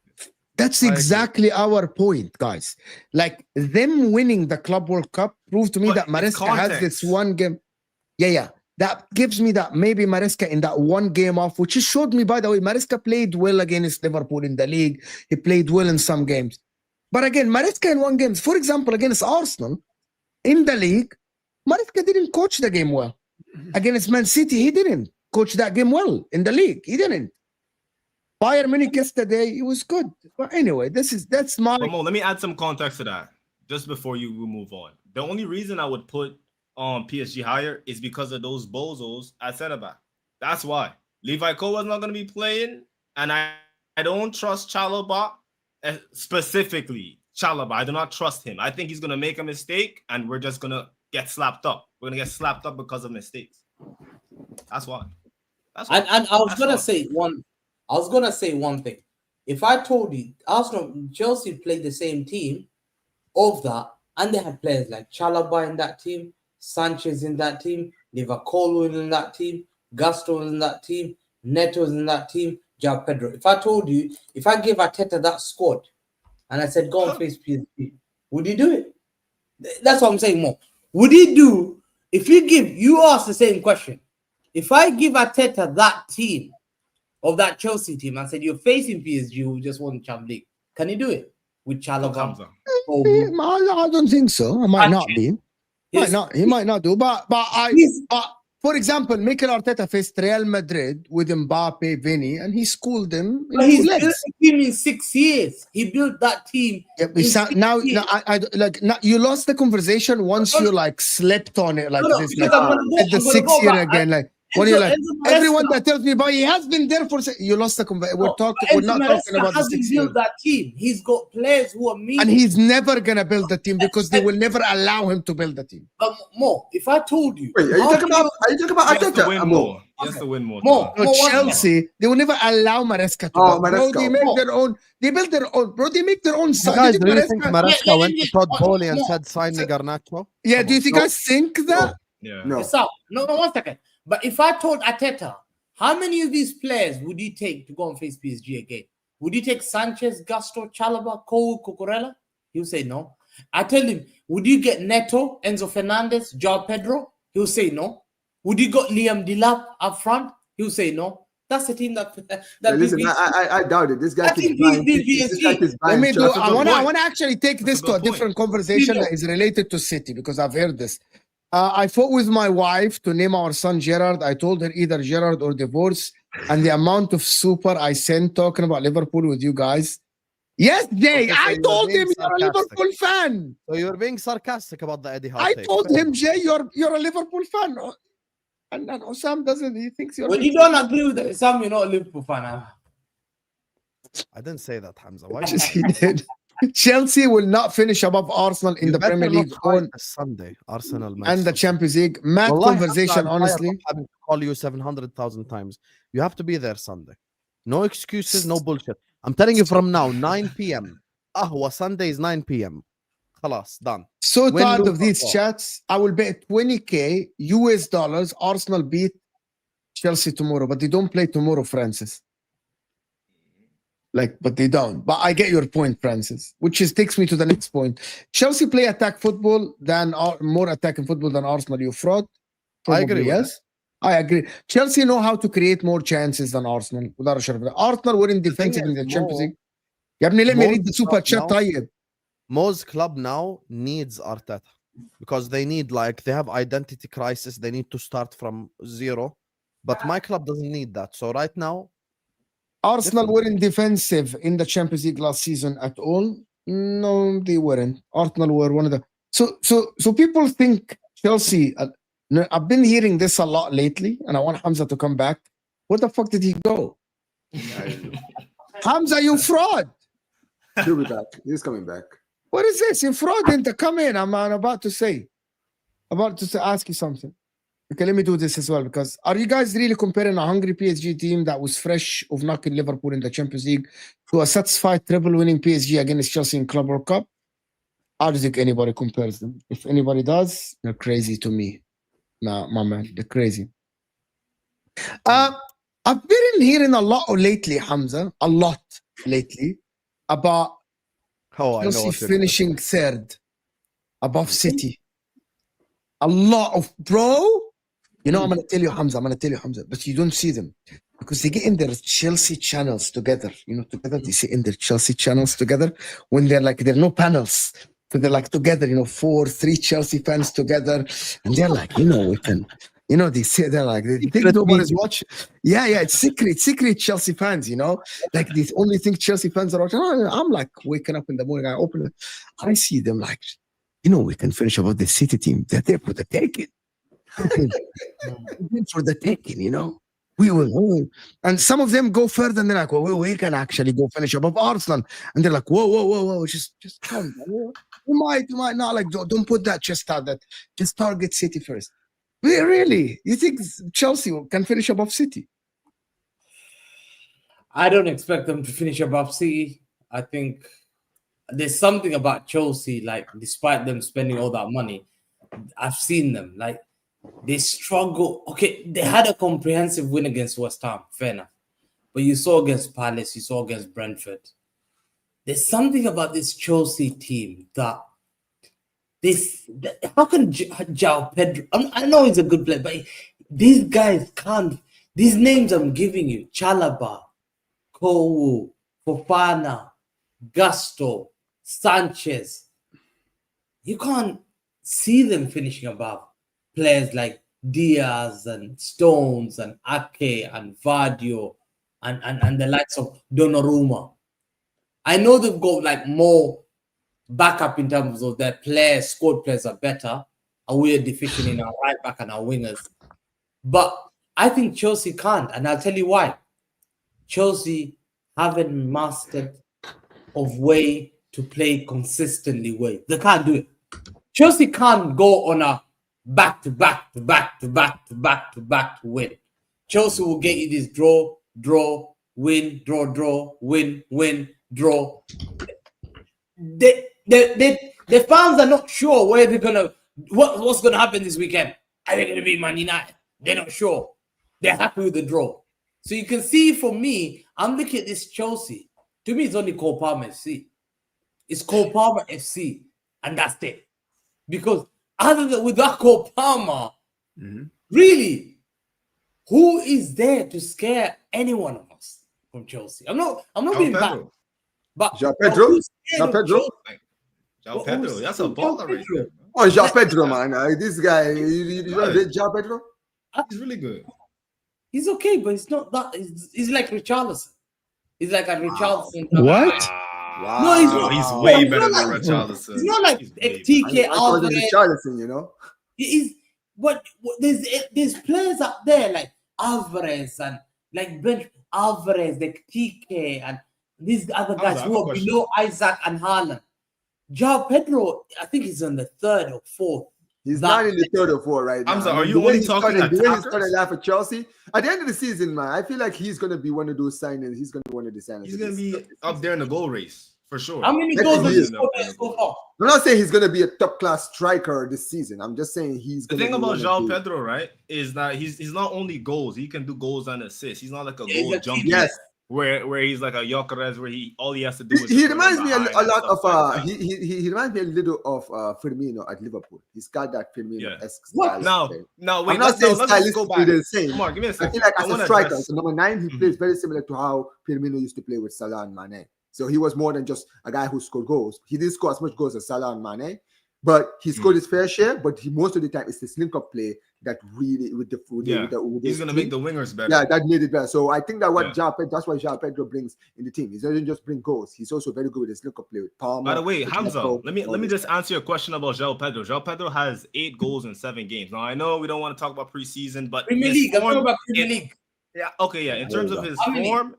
That's exactly our point, guys. Like them winning the Club World Cup proved to me that Maresca has this one game. Yeah. That gives me that maybe Maresca in that one game off, which showed me, by the way, Maresca played well against Liverpool in the league. He played well in some games. But again, Maresca in one game, for example, against Arsenal in the league, Maresca didn't coach the game well. Against Man City, he didn't coach that game well in the league. He didn't. Bayern Munich yesterday, it was good. But anyway, that's my... But Mo, let me add some context to that just before you move on. The only reason I would put PSG higher is because of those bozos at center back. That's why. Levi Cole was not going to be playing, and I don't trust Chalobah, specifically Chalobah. I do not trust him. I think he's going to make a mistake, and we're just going to get slapped up. We're going to get slapped up because of mistakes. That's why. And I was going to say one thing. If I told you Chelsea played the same team of that, and they had players like Chalobah in that team, Sanchez in that team, Liverpool in that team, Gusto in that team, Neto's in that team, João Pedro. If I told you, if I gave Arteta that squad and I said, go and face PSG, would he do it? That's what I'm saying more. Would he do, if you ask the same question, if I give Arteta that team of that Chelsea team and said, you're facing PSG who just won the Champions League, can he do it? With Chalobah? I don't think so. I might not be. He might not do, but for example, Mikel Arteta faced Real Madrid with Mbappe, Vinny, and he schooled them. But he's built the team in 6 years. He built that team. Yeah, now you lost the conversation once you slept on it at the 6th year again. Like when you're like everyone that tells me, but he has been there for. You lost the conversation. We're not talking about the 6 years. That team. He's got players who are mean. And he's never gonna build the team because they will never allow him to build the team. Mo, if I told you, wait, are you talking about Arteta? He has to win more. Chelsea, they will never allow Maresca to build. Bro, they make their own. They build their own. Bro, they make their own. Guys, do you think Maresca went to Todd Bowley and said, sign me Garnacho? Yeah, do you guys think that? No. No, 1 second. But if I told Arteta, how many of these players would he take to go and face PSG again? Would he take Sanchez, Gusto, Chalobah, Cole, Cucurella? He'll say no. I tell him, would you get Neto, Enzo Fernandez, João Pedro? He'll say no. Would you got Liam Delap up front? He'll say no. That's the team that listen, I doubt it. This guy keeps buying. I want to actually take this to a different conversation that is related to City because I've heard this. I fought with my wife to name our son Gerard. I told her either Gerard or divorce. And the amount of super I sent talking about Liverpool with you guys. Yes, Jay, I told him you're a Liverpool fan. So you're being sarcastic about the Eddie Howe I told him, Jay, you're a Liverpool fan. And Osam doesn't. He thinks you're. When you don't agree with Osam, you're not a Liverpool fan. I didn't say that, Hamza. Why? He did. Chelsea will not finish above Arsenal in the Premier League on Sunday. Arsenal and the Champions League. Mad conversation, honestly. I'm having to call you 700,000 times. You have to be there Sunday. No excuses, no bullshit. I'm telling you from now, 9 p.m. Sunday is 9 p.m. Khalas, done. So tired of these chats. I will bet 20k US dollars. Arsenal beat Chelsea tomorrow, but they don't play tomorrow, Francis. But they don't. But I get your point, Francis, which takes me to the next point. Chelsea play attack football more attacking football than Arsenal. You fraud. Probably, I agree. Yes, I agree. Chelsea know how to create more chances than Arsenal. Arsenal were in defensive in the Champions League. Let me read the super chat. Mo's club now needs Arteta because they need they have identity crisis. They need to start from zero. But my club doesn't need that. So right now, Arsenal weren't defensive in the Champions League last season at all. No, they weren't. Arsenal were one of the. So people think Chelsea. I've been hearing this a lot lately, and I want Hamza to come back. Where the fuck did he go? Hamza, you fraud. He'll be back. He's coming back. What is this? In fraudulent. Come in. I'm about to ask you something. Okay, let me do this as well, because are you guys really comparing a hungry PSG team that was fresh of knocking Liverpool in the Champions League to a satisfied treble-winning PSG against Chelsea in Club World Cup? I don't think anybody compares them. If anybody does, they're crazy to me. Nah, my man, they're crazy. I've been hearing a lot lately, Hamza, about Chelsea finishing third above City. A lot of, bro. You know, I'm going to tell you, Hamza, but you don't see them because they get in their Chelsea channels together. You know, together, they sit in their Chelsea channels together when they're like, there are no panels. So they're like together, you know, 3 Chelsea fans together. And they're like, you know, we can, you know, they sit there like, they think nobody's watching. Yeah, it's secret Chelsea fans, you know, like the only thing Chelsea fans are watching. I'm like waking up in the morning, I open it, I see them like, you know, we can finish about the City team. They're there for the taking. For the taking, you know. We will. And some of them go further and they're like, well, we can actually go finish above Arsenal. And they're like, whoa, just calm down. You might not, like, don't put that chest out, that just target City first. Really? You think Chelsea can finish above City? I don't expect them to finish above City. I think there's something about Chelsea, like, despite them spending all that money, I've seen them, like, they struggle. Okay, they had a comprehensive win against West Ham, fair enough. But you saw against Palace, you saw against Brentford. There's something about this Chelsea team that how can João Pedro, I know he's a good player, but these guys can't, these names I'm giving you, Chalobah, Kowu, Fofana, Gusto, Sanchez, you can't see them finishing above players like Diaz and Stones and Ake and Vardio and the likes of Donnarumma. I know they've got like more backup in terms of their players, squad players are better, and we are deficient in our right back and our wingers. But I think Chelsea can't, and I'll tell you why. Chelsea haven't mastered of way to play consistently way. They can't do it. Chelsea can't go on a back to win. Chelsea will get you this draw, win, draw, win, draw. The fans are not sure where they're gonna what's gonna happen this weekend. Are they gonna beat Man United? They're not sure. They're happy with the draw. So you can see, for me, I'm looking at this Chelsea. To me, it's only Cole Palmer FC. It's Cole Palmer FC, and that's it. Because other than with that Cole Palmer, really, who is there to scare any one of us from Chelsea? I'm not being bad. But João Pedro? João Pedro, that's a baller right there. Oh, João Pedro, man. This guy, you rate João Pedro? He's really good. He's okay, but he's not that. He's like Richarlison. He's like a Richarlison. What? Wow. No, he's not. He's way he's better not than Richarlison. He's not like TK Alvarez. Richarlison, you know? What there's players up there like Alvarez and like Brent Alvarez, like TK and these other guys who are below Isaac and Haaland. João Pedro, I think he's on the 3rd or 4th. He's not in the 3rd or 4th right now. Hamza, are you only talking the way he started life for Chelsea? At the end of the season, man, I feel like he's going to be one of those signings. He's going to be one of the signings. He's going to be up there in the goal race, for sure. How many goals has he scored so far? I'm not saying he's going to be a top-class striker this season. I'm just saying he's going to be. The thing about João Pedro, right, is that he's not only goals. He can do goals and assists. He's not like a goal junkie. Yes. Where he's like a Jokeres, where all he has to do is he reminds me a lot of he reminds me a little of Firmino at Liverpool. He's got that Firmino-esque style. No, wait. I'm not saying stylistically the same. Come on, give me a second. I feel like as a striker, so number 9, he plays very similar to how Firmino used to play with Salah and Mane. So he was more than just a guy who scored goals. He didn't score as much goals as Salah and Mane, but he scored his fair share. But most of the time, it's this link-up play that really he's gonna make the wingers better. Yeah, that made it better. So I think that that's what João Pedro brings in the team. He doesn't just bring goals. He's also very good with his link-up play with Palmer. By the way, Hamza, let me just answer your question about João Pedro. João Pedro has 8 goals in 7 games. Now I know we don't want to talk about preseason, but Premier League. I'm talking about Premier League. Yeah, okay, yeah. In terms of his form,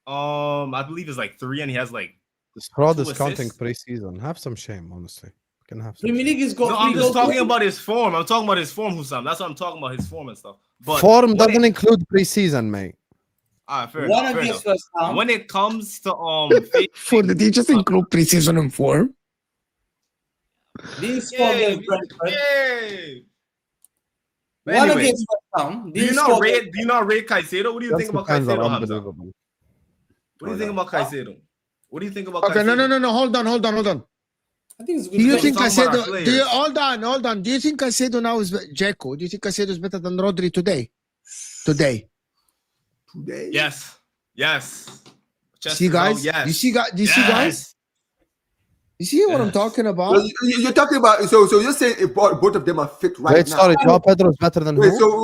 I believe it's like 3, and he has like This fraud is 2 counting assists. pre-season. Have some shame, honestly. You can have some Premier League has got. No, I'm three just goals. talking about his form. I'm talking about his form, Hussam. That's what I'm talking about, his form and stuff. But form when doesn't it- include pre-season, mate. All right, fair One enough. Fair against enough. West Ham. When it comes to For did he just include preseason in form? Didn't score against Brentford. Yay! But One anyway, against West Ham. do you not rate Caicedo? What do you think about fans are Caicedo, Hamza? unbelievable. What do you think about Caicedo? What do you think about Okay, Caicedo? no. Hold on. I think it's good. Do you Let's think talk about our Caicedo? Do you, players. hold on. Do you think Caicedo now is Dzeko? Do you think Caicedo is better than Rodri today? Today. Yes. Chest See is guys? out, yes. You see guys? You see what I'm Yes. talking So about? you're talking about so you're saying if both of them are fit right Wait, now. sorry, Joao Pedro is better than Wait, who? so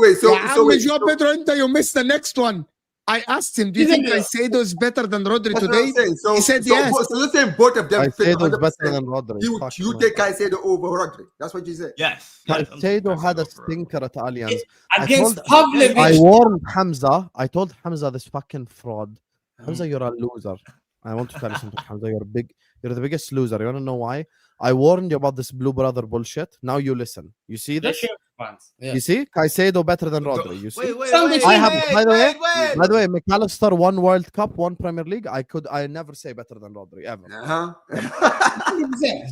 wait, Joao Pedro, until you missed the next one. I asked him, do you think Caicedo is better than Rodri that's what I'm today? saying. So He said so, yes. So you're saying both of them fit Caicedo is 100%. better than Rodri. You Fuck, you man. take Caicedo over Rodri. That's what you said. Yes. Caicedo had a stinker at Allianz. Against I Pavlovic. warned Hamza. I told Hamza, this fucking fraud. Hamza, you're a loser. I want to tell you something, Hamza. You're the biggest loser. You want to know why? I warned you about this blue brother bullshit. Now you listen. You see this? Yeah. You see? Caicedo better than Rodri. You see? Wait, I have, by the way, wait. McAllister, 1 World Cup, 1 Premier League. I never say better than Rodri ever. Uh-huh. 100%.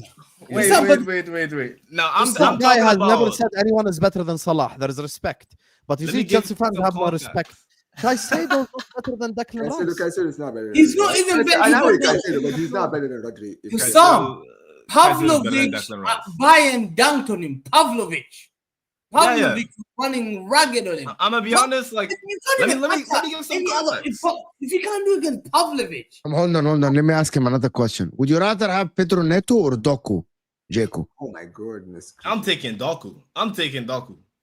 Wait. Now I'm Some guy talking has about. never said anyone is better than Salah. There is respect. But you Let me see, give Chelsea fans some have no context. respect. Caicedo is not better than Declan Rice. Caicedo is not better. He's not even better I know than Caicedo, but he's not better than Rodri. For some, Caicedo's better than Pavlovic, Declan Rice. Bayern dunked on him. Pavlovic Yeah. was running ragged on him. I'm gonna be honest. Like, You can't let me even give attack some any other- context. If you can't do it against Pavlovic, Hold on. Let me ask him another question. Would you rather have Pedro Neto or Doku? Dzeko? Oh my goodness. I'm taking Doku.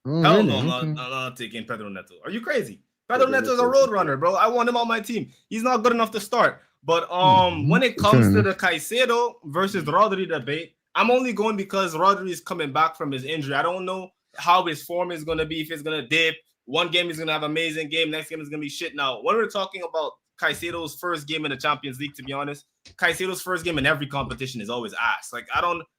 Oh, Hell really? no, I'm Okay. not taking Pedro Neto. Are you crazy? Pedro Neto is a road runner, bro. I want him on my team. He's not good enough to start. But when it comes to the Caicedo versus Rodri debate, I'm only going because Rodri is coming back from his injury. I don't know how his form is going to be, if it's going to dip. One game he's going to have an amazing game. Next game is going to be shit. Now, when we're talking about Caicedo's first game in the Champions League, to be honest, Caicedo's first game in every competition is always ass. Like,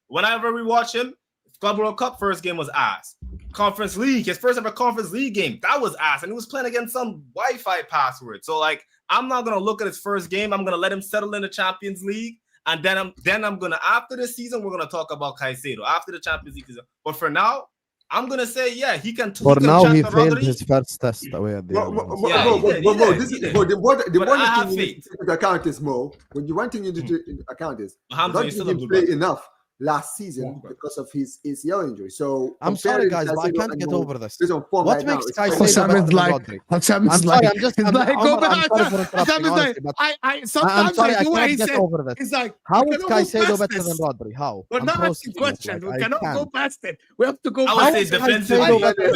whenever we watch him, Club World Cup first game was ass. Conference League, his first ever Conference League game, that was ass. And he was playing against some Wi-Fi password. So, like, I'm not going to look at his first game. I'm going to let him settle in the Champions League. And then I'm going to, after the season, we're going to talk about Caicedo. After the Champions League season. But for now, I'm going to say, yeah, he can. For now, he check the failed Rodri. his first test away at the end. The But I have one thing you need faith. to take into account is Mo. When the one thing you need to take into account is Hamza, Rodri you're still a didn't good play brother. enough last season because of his ACL injury. So I'm sorry, comparing guys, but I Caicedo can't and get Mo over this. based on form What right now, makes it's Caicedo quite- Sam better is than like, Rodri? Sam is I'm like, sorry, I'm just- he's I'm- like, Omar, go back. I'm sorry for interrupting, Sam is like, honestly, but I I'm sometimes sorry, I I do what he can't get said. over this. It's like, How we is cannot go Caicedo past better this. than Rodri? How? We're I'm not asking processing it, questions. like, We I cannot go can't. past it. We have to go I past would say it.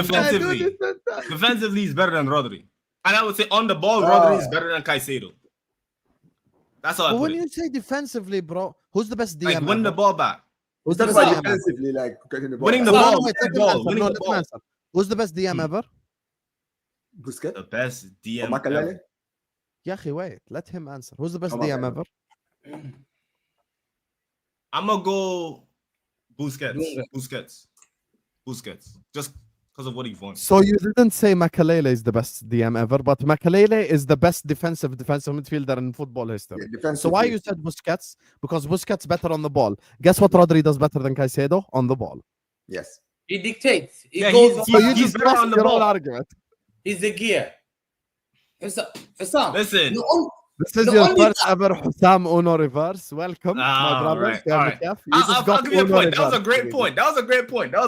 defensively, defensively he's better than Rodri. And I would say on the ball, Rodri is better than Caicedo. That's how I But put when it. you say defensively, bro, who's the best DM Like winning the ever? ball back. Who's the That's best why DM ever? defensively, like getting the ball. Winning the back. ball. No, wait, let him answer. winning No, the let him ball. answer. Who's the best DM ever? Busquets The best or DM Makalele. ever. Yahi, wait, let him answer. Who's the best Oh, DM okay. ever? I'm gonna go Busquets. Just because of what he won. So you didn't say Makalele is the best DM ever, but Makalele is the best defensive midfielder in football history. Yeah, defensively. So why you said Busquets? Because Busquets better on the ball. Guess what Rodri does better than Caicedo? On the ball. Yes. he dictates. He Yeah, goes. he's- So you he's just better lost on the your ball. own argument. He's the gear. Listen, Listen. This is The your only first ever Hussam Uno reverse. Welcome, my All brothers. right, all right. I'll give you a point. That was a great point. That was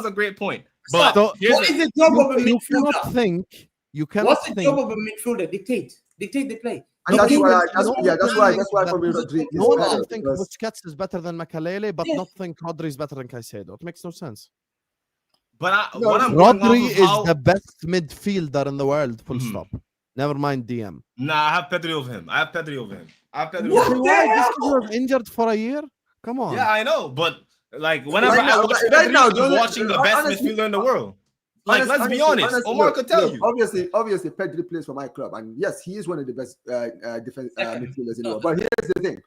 a great point. But So- here's what the- is the job of a You cannot midfielder? think. You cannot What's the think. job of a midfielder? Dictate the play. And No, that's you why, can- that's, no yeah, one that's can why, think that's why that for me this is Rodri is No one better can think because Busquets is better than Makalele, but Yes. not think Rodri is better than Caicedo. It makes no sense. But No, what I'm going Rodri off of is how, the best midfielder in the world, full Mhm. stop. Never mind DM. Nah, I have Pedri over him. What Why? the Just because you were injured for a year? Come on. Yeah, I know, but like whenever Right now- I watch right Pedri, now, I'm watching the best honestly- midfielder in the world. Like, let's be honest. honestly, Omar look, could tell look, you. Obviously, Pedri plays for my club, and yes, he is one of the best defense Second. midfielders in the world. But here's the thing: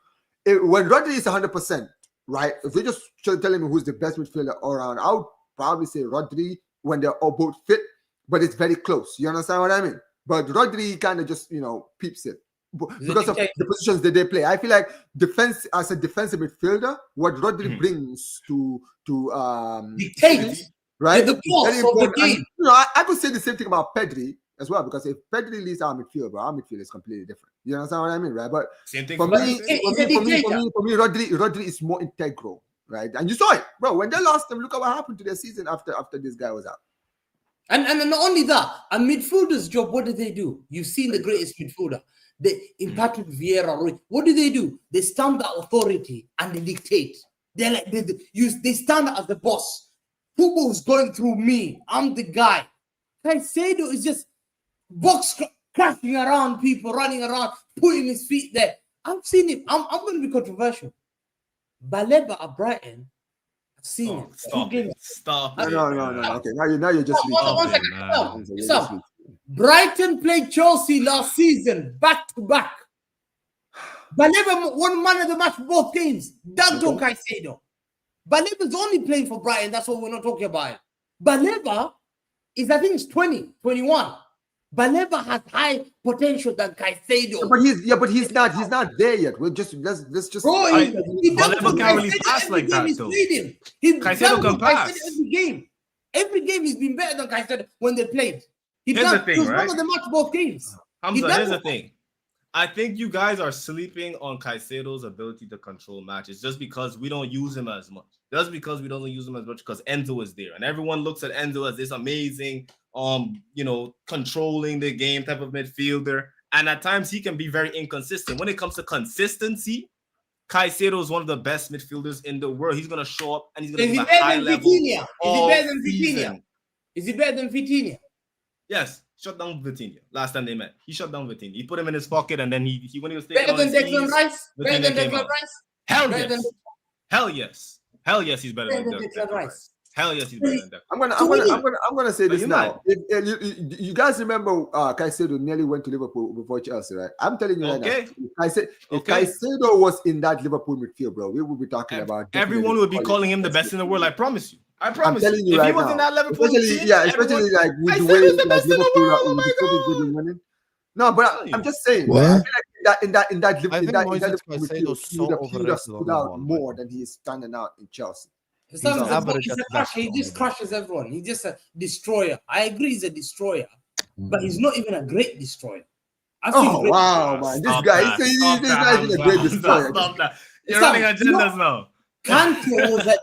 when Rodri is 100%, right? If you're just telling me who's the best midfielder all around, I would probably say Rodri when they're all both fit, but it's very close. You understand what I mean? But Rodri kind of just, peeps it because of the positions that they play. I feel like defense as a defensive midfielder, what Rodri brings to dictates, right? The boss of the game. And, I could say the same thing about Pedri as well, because if Pedri leads our midfield, bro, our midfield is completely different. You understand what I mean, right? But same thing for me, Rodri is more integral, right? And you saw it, bro. When they lost them, look at what happened to their season after this guy was out. And not only that, a midfielder's job, what do they do? You've seen the greatest midfielder. In Patrick Vieira, what do? They stand the authority and they dictate. They're like they stand as the boss. Football's going through me. I'm the guy. Caicedo is just crashing around people, running around, putting his feet there. I've seen him. I'm going to be controversial. Baleba at Brighton, I've seen him. Stop it. Stop it. No. Okay, now you're just one second. Brighton played Chelsea last season, back to back. Baleba won man of the match both games. Doku Caicedo. Baleba's only playing for Brighton. That's what we're not talking about. Baleba is, I think, it's 20, 21. Baleba has high potential than Caicedo. But he's not there yet. Let's just. Bro, Baleba can't really pass like that, though. Caicedo can pass every game he's been better than Caicedo when they played. Here's the thing, right? One of the match both games. Hamza, here's the thing. I think you guys are sleeping on Caicedo's ability to control matches just because we don't use him as much. Just because we don't use him as much because Enzo is there. And everyone looks at Enzo as this amazing, controlling the game type of midfielder. And at times he can be very inconsistent. When it comes to consistency, Caicedo is one of the best midfielders in the world. He's going to show up and he's going to be a high level. Is he better than Vitinha? Is he better than Vitinha? Yes. Shut down Vitinha. Last time they met, he shut down Vitinha. He put him in his pocket, and then he when he was taking better than Declan Rice. Better than Declan Rice. Hell yes. He's better than Declan Rice. Hell yes, he's better than Declan. I'm gonna say this now. If you guys remember, Caicedo nearly went to Liverpool before Chelsea, right? I'm telling you right now. If Caicedo was in that Liverpool midfield, bro, we would be talking about. Everyone would be calling him the best in the world. I promise you. I'm telling you if he was in that Liverpool especially like with the way like Liverpool winning. No, but I'm just saying. I feel like in that Liverpool midfield, stood out more than he is standing out in Chelsea. He's a crusher. He just crushes everyone. He's just a destroyer. I agree, he's a destroyer, but he's not even a great destroyer. Wow, man! This guy is a great destroyer. Stop that! You're running agendas now. Kante was like.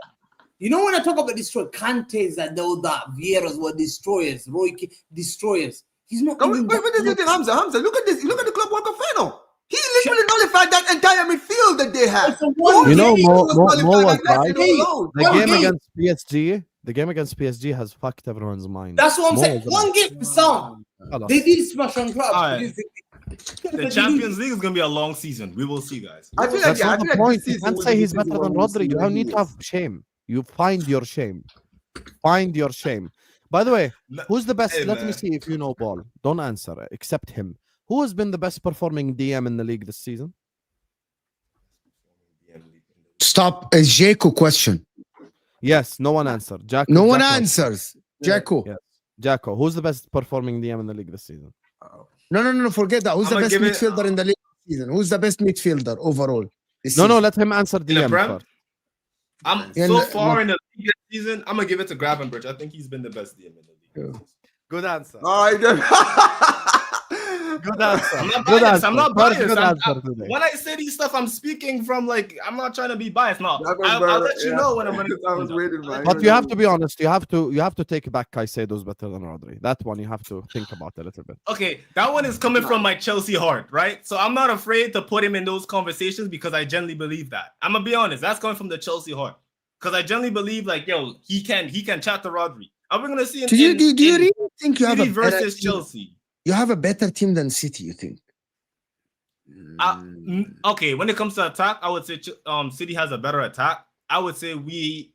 You know when I talk about destroyer, Kante is that Vieiras were destroyers, destroyers. He's not. What is it, Hamza? Look at this. Look at the club World Cup final. He literally nullified that entire midfield that they had. Mo was right. The game against PSG has fucked everyone's mind. That's what I'm saying. One game sound. They did smash on clubs. The Champions League is going to be a long season. We will see, guys. I feel like that's the point. You can't say he's better than Rodri. You don't need to have shame. You find your shame. Find your shame. By the way, who's the best? Let me see if you know ball. Don't answer, except him. Who has been the best performing DM in the league this season? Stop. A Jaco question. Yes, no one answered. No one answers. Jaco. Yes. Jaco. Who's the best performing DM in the league this season? No. Forget that. Who's the best midfielder in the league this season? Who's the best midfielder overall? No. Let him answer DM first. I'm so far in the league this season. I'm gonna give it to Gravenberch. I think he's been the best DM in the league. Good answer. Good answer. I'm not biased. When I say these stuff, I'm speaking from I'm not trying to be biased. No, I'll let you know when I'm going to. But you have to be honest. You have to take back Caicedo's better than Rodri. That one you have to think about a little bit. Okay, that one is coming from my Chelsea heart, right? So I'm not afraid to put him in those conversations because I genuinely believe that. I'm gonna be honest. That's coming from the Chelsea heart because I genuinely believe he can chat to Rodri. Are we gonna see him? Do you really think you have a versus Chelsea? You have a better team than City, you think? Okay, when it comes to attack, I would say City has a better attack. I would say the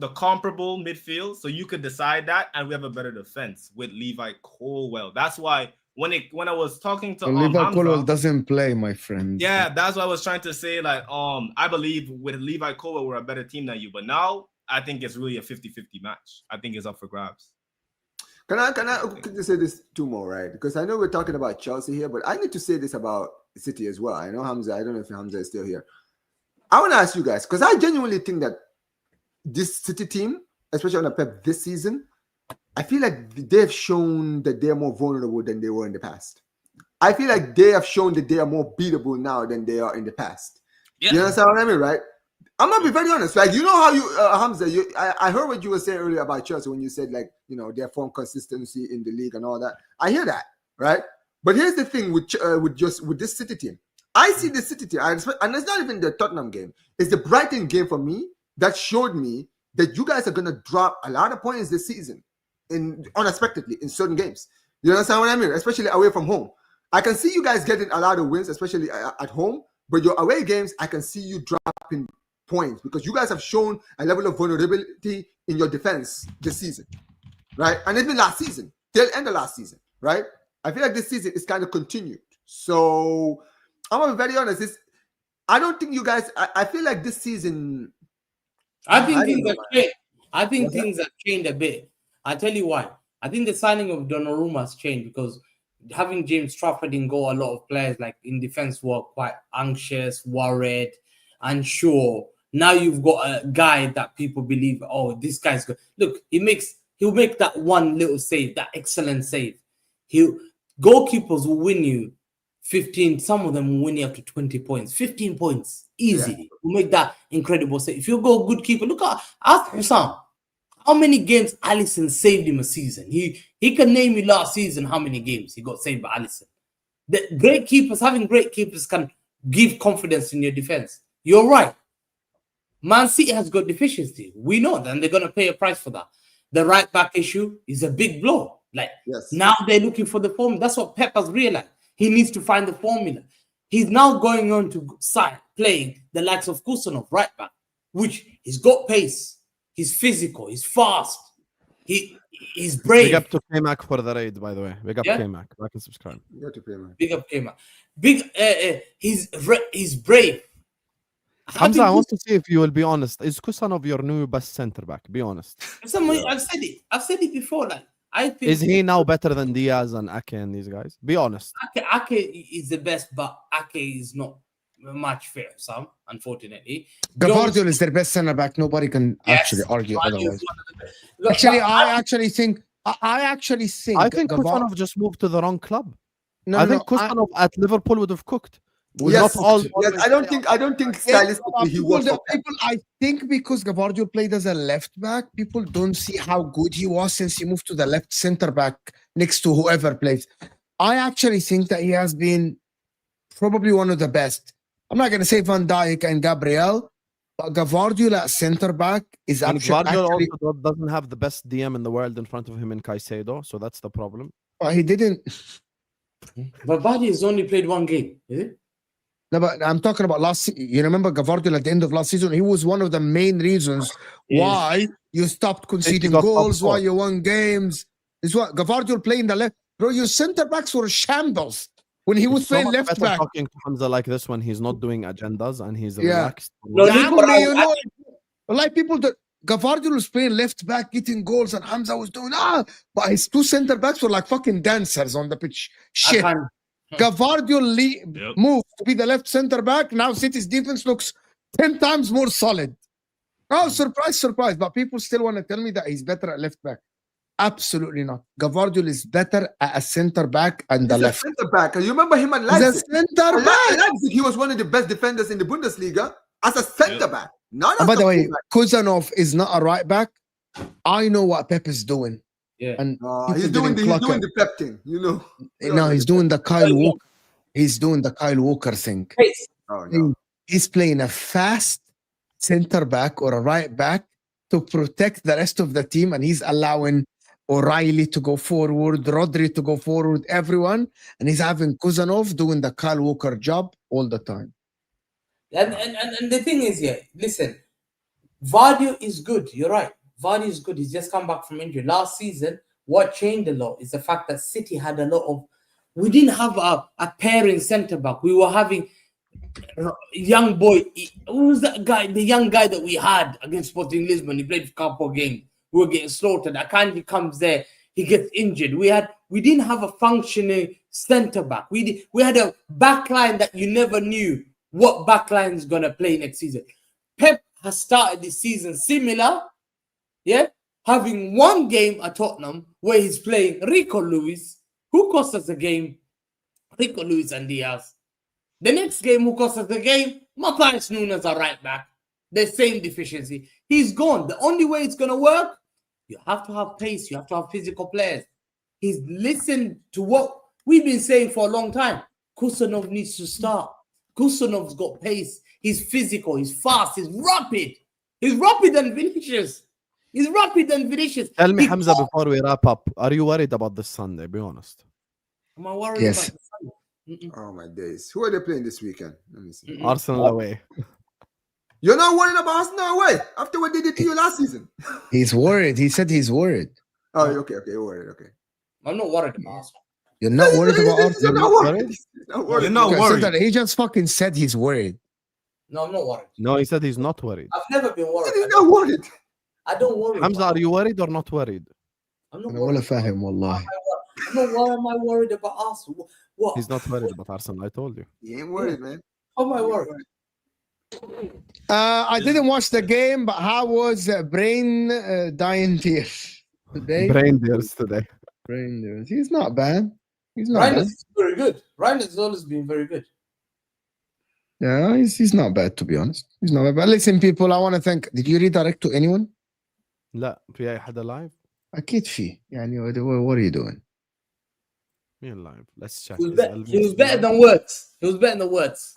comparable midfield, so you could decide that, and we have a better defense with Levi Colwill. That's why when I was talking to Liverpool Hamza, doesn't play, my friend. yeah, that's what I was trying to say. Like, I believe with Levi Colwill, we're a better team than you. But now I think it's really a 50-50 match. I think it's up for grabs. Can I quickly say this two more, right? Because I know we're talking about Chelsea here, but I need to say this about City as well. I know Hamza, I don't know if Hamza is still here. I want to ask you guys, because I genuinely think that this City team, especially on the Pep this season, I feel like they've shown that they're more vulnerable than they were in the past. I feel like they have shown that they are more beatable now than they are in the past. Yeah. You understand what I mean, right? I'm gonna be very honest. Like, you know how you, Hamza, I heard what you were saying earlier about Chelsea when you said, like, you know, their form consistency in the league and all that. I hear that, right? But here's the thing with this City team. I see the City team, and it's not even the Tottenham game. It's the Brighton game for me that showed me that you guys are gonna drop a lot of points this season, unexpectedly in certain games. You understand what I mean? Especially away from home. I can see you guys getting a lot of wins, especially at home. But your away games, I can see you dropping points because you guys have shown a level of vulnerability in your defense this season, right? And it's been last season, till end of last season, right? I feel like this season is kind of continued. So I'm gonna be very honest. I don't think you guys. I feel like this season. I think things have changed. I think things have changed a bit. I tell you why. I think the signing of Donnarumma has changed because having James Trafford in goal, a lot of players like in defense were quite anxious, worried, unsure. Now you've got a guy that people believe, oh, this guy's good. Look, he'll make that one little save, that excellent save. Goalkeepers will win you 15, some of them will win you up to 20 points, 15 points, easily. Yeah. Will make that incredible save. If you go good keeper, look at ask Sam, how many games Alisson saved him a season? He can name you last season how many games he got saved by Alisson. Having great keepers can give confidence in your defense. You're right. Man City has got deficiency. We know that, and they're going to pay a price for that. The right back issue is a big blow. Now they're looking for the formula. That's what Pep has realized. He needs to find the formula. He's now going on to playing the likes of Kusanov, right back, which he's got pace. He's physical. He's fast. He's brave. Big up to K-Mac for the raid, by the way. Big up K-Mac. Like and subscribe. Big up K-Mac. He's brave. Hamza, I want to see if you will be honest. Is Kusanov your new best centre back? Be honest. I've said it. I've said it before. I think. Is he now better than Diaz and Ake and these guys? Be honest. Ake is the best, but Ake is not much fair. Some, unfortunately. Gvardiol is their best centre back. Nobody can actually argue otherwise. Actually, I think Kusanov just moved to the wrong club. I think Kusanov at Liverpool would have cooked. Yes, I don't think stylistically he was. I think because Gvardiol played as a left back, people don't see how good he was since he moved to the left centre back next to whoever plays. I actually think that he has been probably one of the best. I'm not going to say Van Dijk and Gabriel, but Gvardiol at centre back is Gvardiol also doesn't have the best DM in the world in front of him in Caicedo, so that's the problem. He didn't. But Vardy has only played one game, is it? No, but I'm talking about last season. You remember Gvardiol at the end of last season? He was one of the main reasons why you stopped conceding goals, why you won games. Is what Gvardiol playing the left. Bro, your centre backs were shambles when he was playing left back. Talking to Hamza like this when he's not doing agendas and he's relaxed. Like people that Gvardiol was playing left back, getting goals, and Hamza was doing but his two centre backs were like fucking dancers on the pitch. Shit. Gvardiol moved to be the left centre back. Now City's defense looks 10 times more solid. Oh, surprise. But people still want to tell me that he's better at left back. Absolutely not. Gvardiol is better at a centre back and the left. Centre back. You remember him at Leipzig? He's a centre back. Leipzig, he was one of the best defenders in the Bundesliga as a centre back. By the way, Kusanov is not a right back. I know what Pep is doing. Yeah, and he's doing the Pep thing, you know. No, he's doing the Kyle Walker. He's doing the Kyle Walker thing. He's playing a fast center back or a right back to protect the rest of the team, and he's allowing O'Reilly to go forward, Rodri to go forward, everyone, and he's having Kusanov doing the Kyle Walker job all the time. And the thing is, listen, Vardy is good. You're right. Vardy is good. He's just come back from injury. Last season, what changed a lot is the fact that City had a lot of We didn't have a pairing centre back. We were having young boy. Who was that guy? The young guy that we had against Sporting Lisbon. He played for a couple of games. We were getting slaughtered. Akanji comes there. He gets injured. We didn't have a functioning centre back. We had a back line that you never knew what back line is gonna play next season. Pep has started this season similar, yeah, having one game at Tottenham where he's playing Rico Lewis, who cost us the game, Rico Lewis and Diaz. The next game, who cost us the game, Matthias Nunes are right back. The same deficiency. He's gone. The only way it's going to work, you have to have pace. You have to have physical players. He's listened to what we've been saying for a long time. Kusanov needs to start. Kusanov's got pace. He's physical. He's fast. He's rapid. He's rapid and Vinicius. He's rapid and Vinicius. Tell me, Hamza, before we wrap up, are you worried about this Sunday? Be honest. Am I worried Yes. about the Sunday? Oh my days. Who are they playing this weekend? Let me see. Arsenal away. You're not worried about Arsenal away after what they did to you last season. He's worried. He said he's worried. Oh, okay, you're worried. Okay. I'm not worried about Arsenal. You're not worried about Arsenal? You're not worried. He's not worried. You're not Okay, so worried. that he just fucking said he's worried. No, I'm not worried. No, he said he's not worried. I've never been worried. He's not worried. I don't worry. Hamza, are you worried or not worried? I'm not أنا worried. ولا فاهم والله. I'm not, why am I worried about Arsenal? What? He's not worried about Arsenal. I told you. He ain't worried, man. How am I worried? I didn't watch the game, but how was brain dying tears today? Brain dears today. Brain tears. He's not bad. He's not Ryan bad. is very good. Ryan has always been very good. Yeah, he's not bad, to be honest. He's not bad. But listen, people, I want to thank. Did you redirect to anyone? لا في أي حدا live؟ أكيد في. يعني what are you doing? مين live؟ Let's check. He was better than words. He was better than words.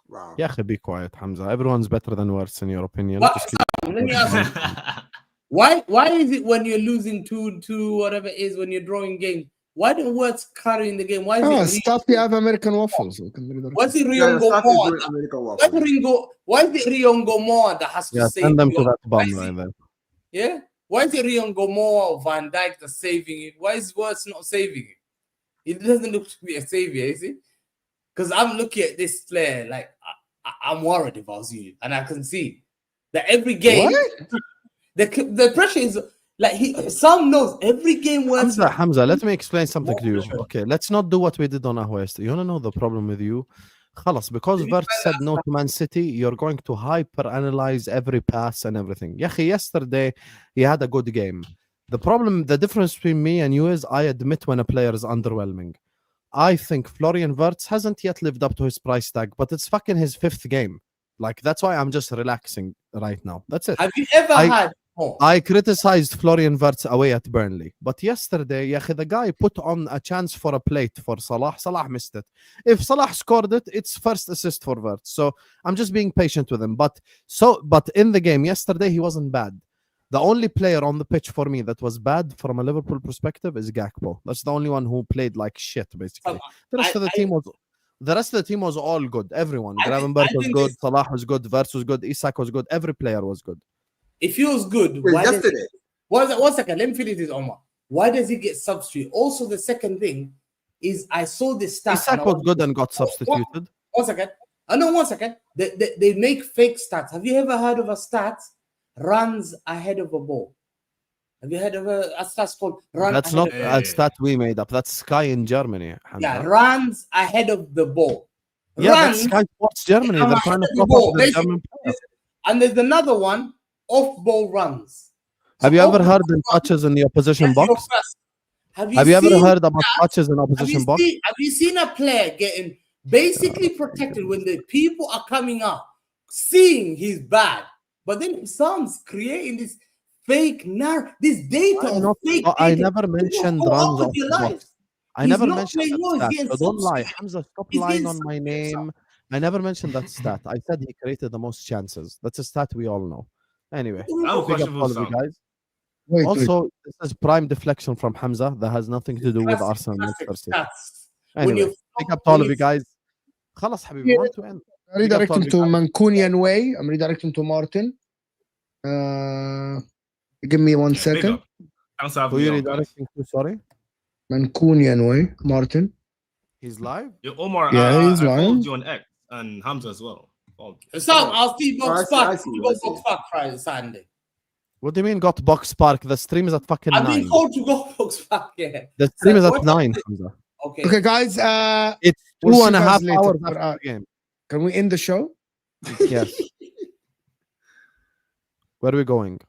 Wow. يا أخي be quiet, Hamza. Everyone's better than words in your opinion. What? Just keep- Let me ask you. Why is it when you're losing 2-2, whatever it is, when you're drawing game, why don't words carry in the game? Why is it stop. You have American waffles. why is it Yeah, Riongo start Moa? doing American Why waffle. is it Riongo Moa that has to Yeah, save send them you? to that Why bum is right it- there. Yeah? Why is it Riongo Moa or Van Dijk that's saving it? Why is words not saving it? It doesn't look to be a savior, is it? Because I'm looking at this player like I'm worried if I was you, and I can see that every game the pressure is like Sam knows every game works. Hamza, let me explain something to you. Okay, let's not do what we did on Ahwa yesterday. You wanna know the problem with you? خلاص, because Vert said no to Man City, you're going to hyper analyze every pass and everything. يا أخي, yesterday he had a good game. The difference between me and you is I admit when a player is underwhelming. I think Florian Wirtz hasn't yet lived up to his price tag, but it's fucking his 5th game. Like, that's why I'm just relaxing right now. That's it. Have you ever had? I criticized Florian Wirtz away at Burnley, but yesterday, يا أخي, the guy put on a chance for a plate for Salah. Salah missed it. If Salah scored it, it's first assist for Wirtz. So I'm just being patient with him. But in the game yesterday, he wasn't bad. The only player on the pitch for me that was bad from a Liverpool perspective is Gakpo. That's the only one who played like shit, basically. The rest of the team was all good. Everyone. Gravenberch was good. Salah was good. Wirtz was good. Isak was good. Every player was good. If he was good, Wait, yesterday. One second, let me finish this, Omar. Why does he get substituted? Also, the second thing is I saw this stat. Isak was good and got substituted. One second. One second. They make fake stats. Have you ever heard of a stat? Runs ahead of a ball. Have you heard of a stat called run? That's not a stat we made up. That's Sky in Germany. Hamza. Yeah, runs ahead of the ball. Yeah, runs that's Sky Sports Germany. They're trying to prop up the German player. And there's another one, off-ball runs. Have you ever heard of touches in the opposition box? Have you ever heard about touches in opposition box? Have you seen a player getting basically protected when the people are coming up, seeing he's bad, but then Sam's creating this fake narrative, this data. I never mentioned runs off the box. I never mentioned that stat. So don't lie. Hamza, stop lying on my name. I never mentioned that stat. I said he created the most chances. That's a stat we all know. Anyway, big up all of you guys. Also, this is prime deflection from Hamza that has nothing to do with Arsenal and Manchester City. Anyway, big up to all of you guys. خلاص حبيبي, want to end. Redirecting to Mancunian way. I'm redirecting to Martin. Give me 1 second. Who are you redirecting to? Sorry. Mancunian way, Martin. He's live? Yo, Omar, Yeah, he's I followed live. you on X and Hamza as well. So I'll see Box I Park. see, See I see. Box Park Friday, Sunday. What do you mean got box park? The stream is at fucking I've 9. been told to go Box Park. Yeah. The stream is at What? 9, Hamza. Okay. Okay, guys. It's We'll see you 2.5 guys later. hours But, after the game. Can we end the show? Yes. Where are we going?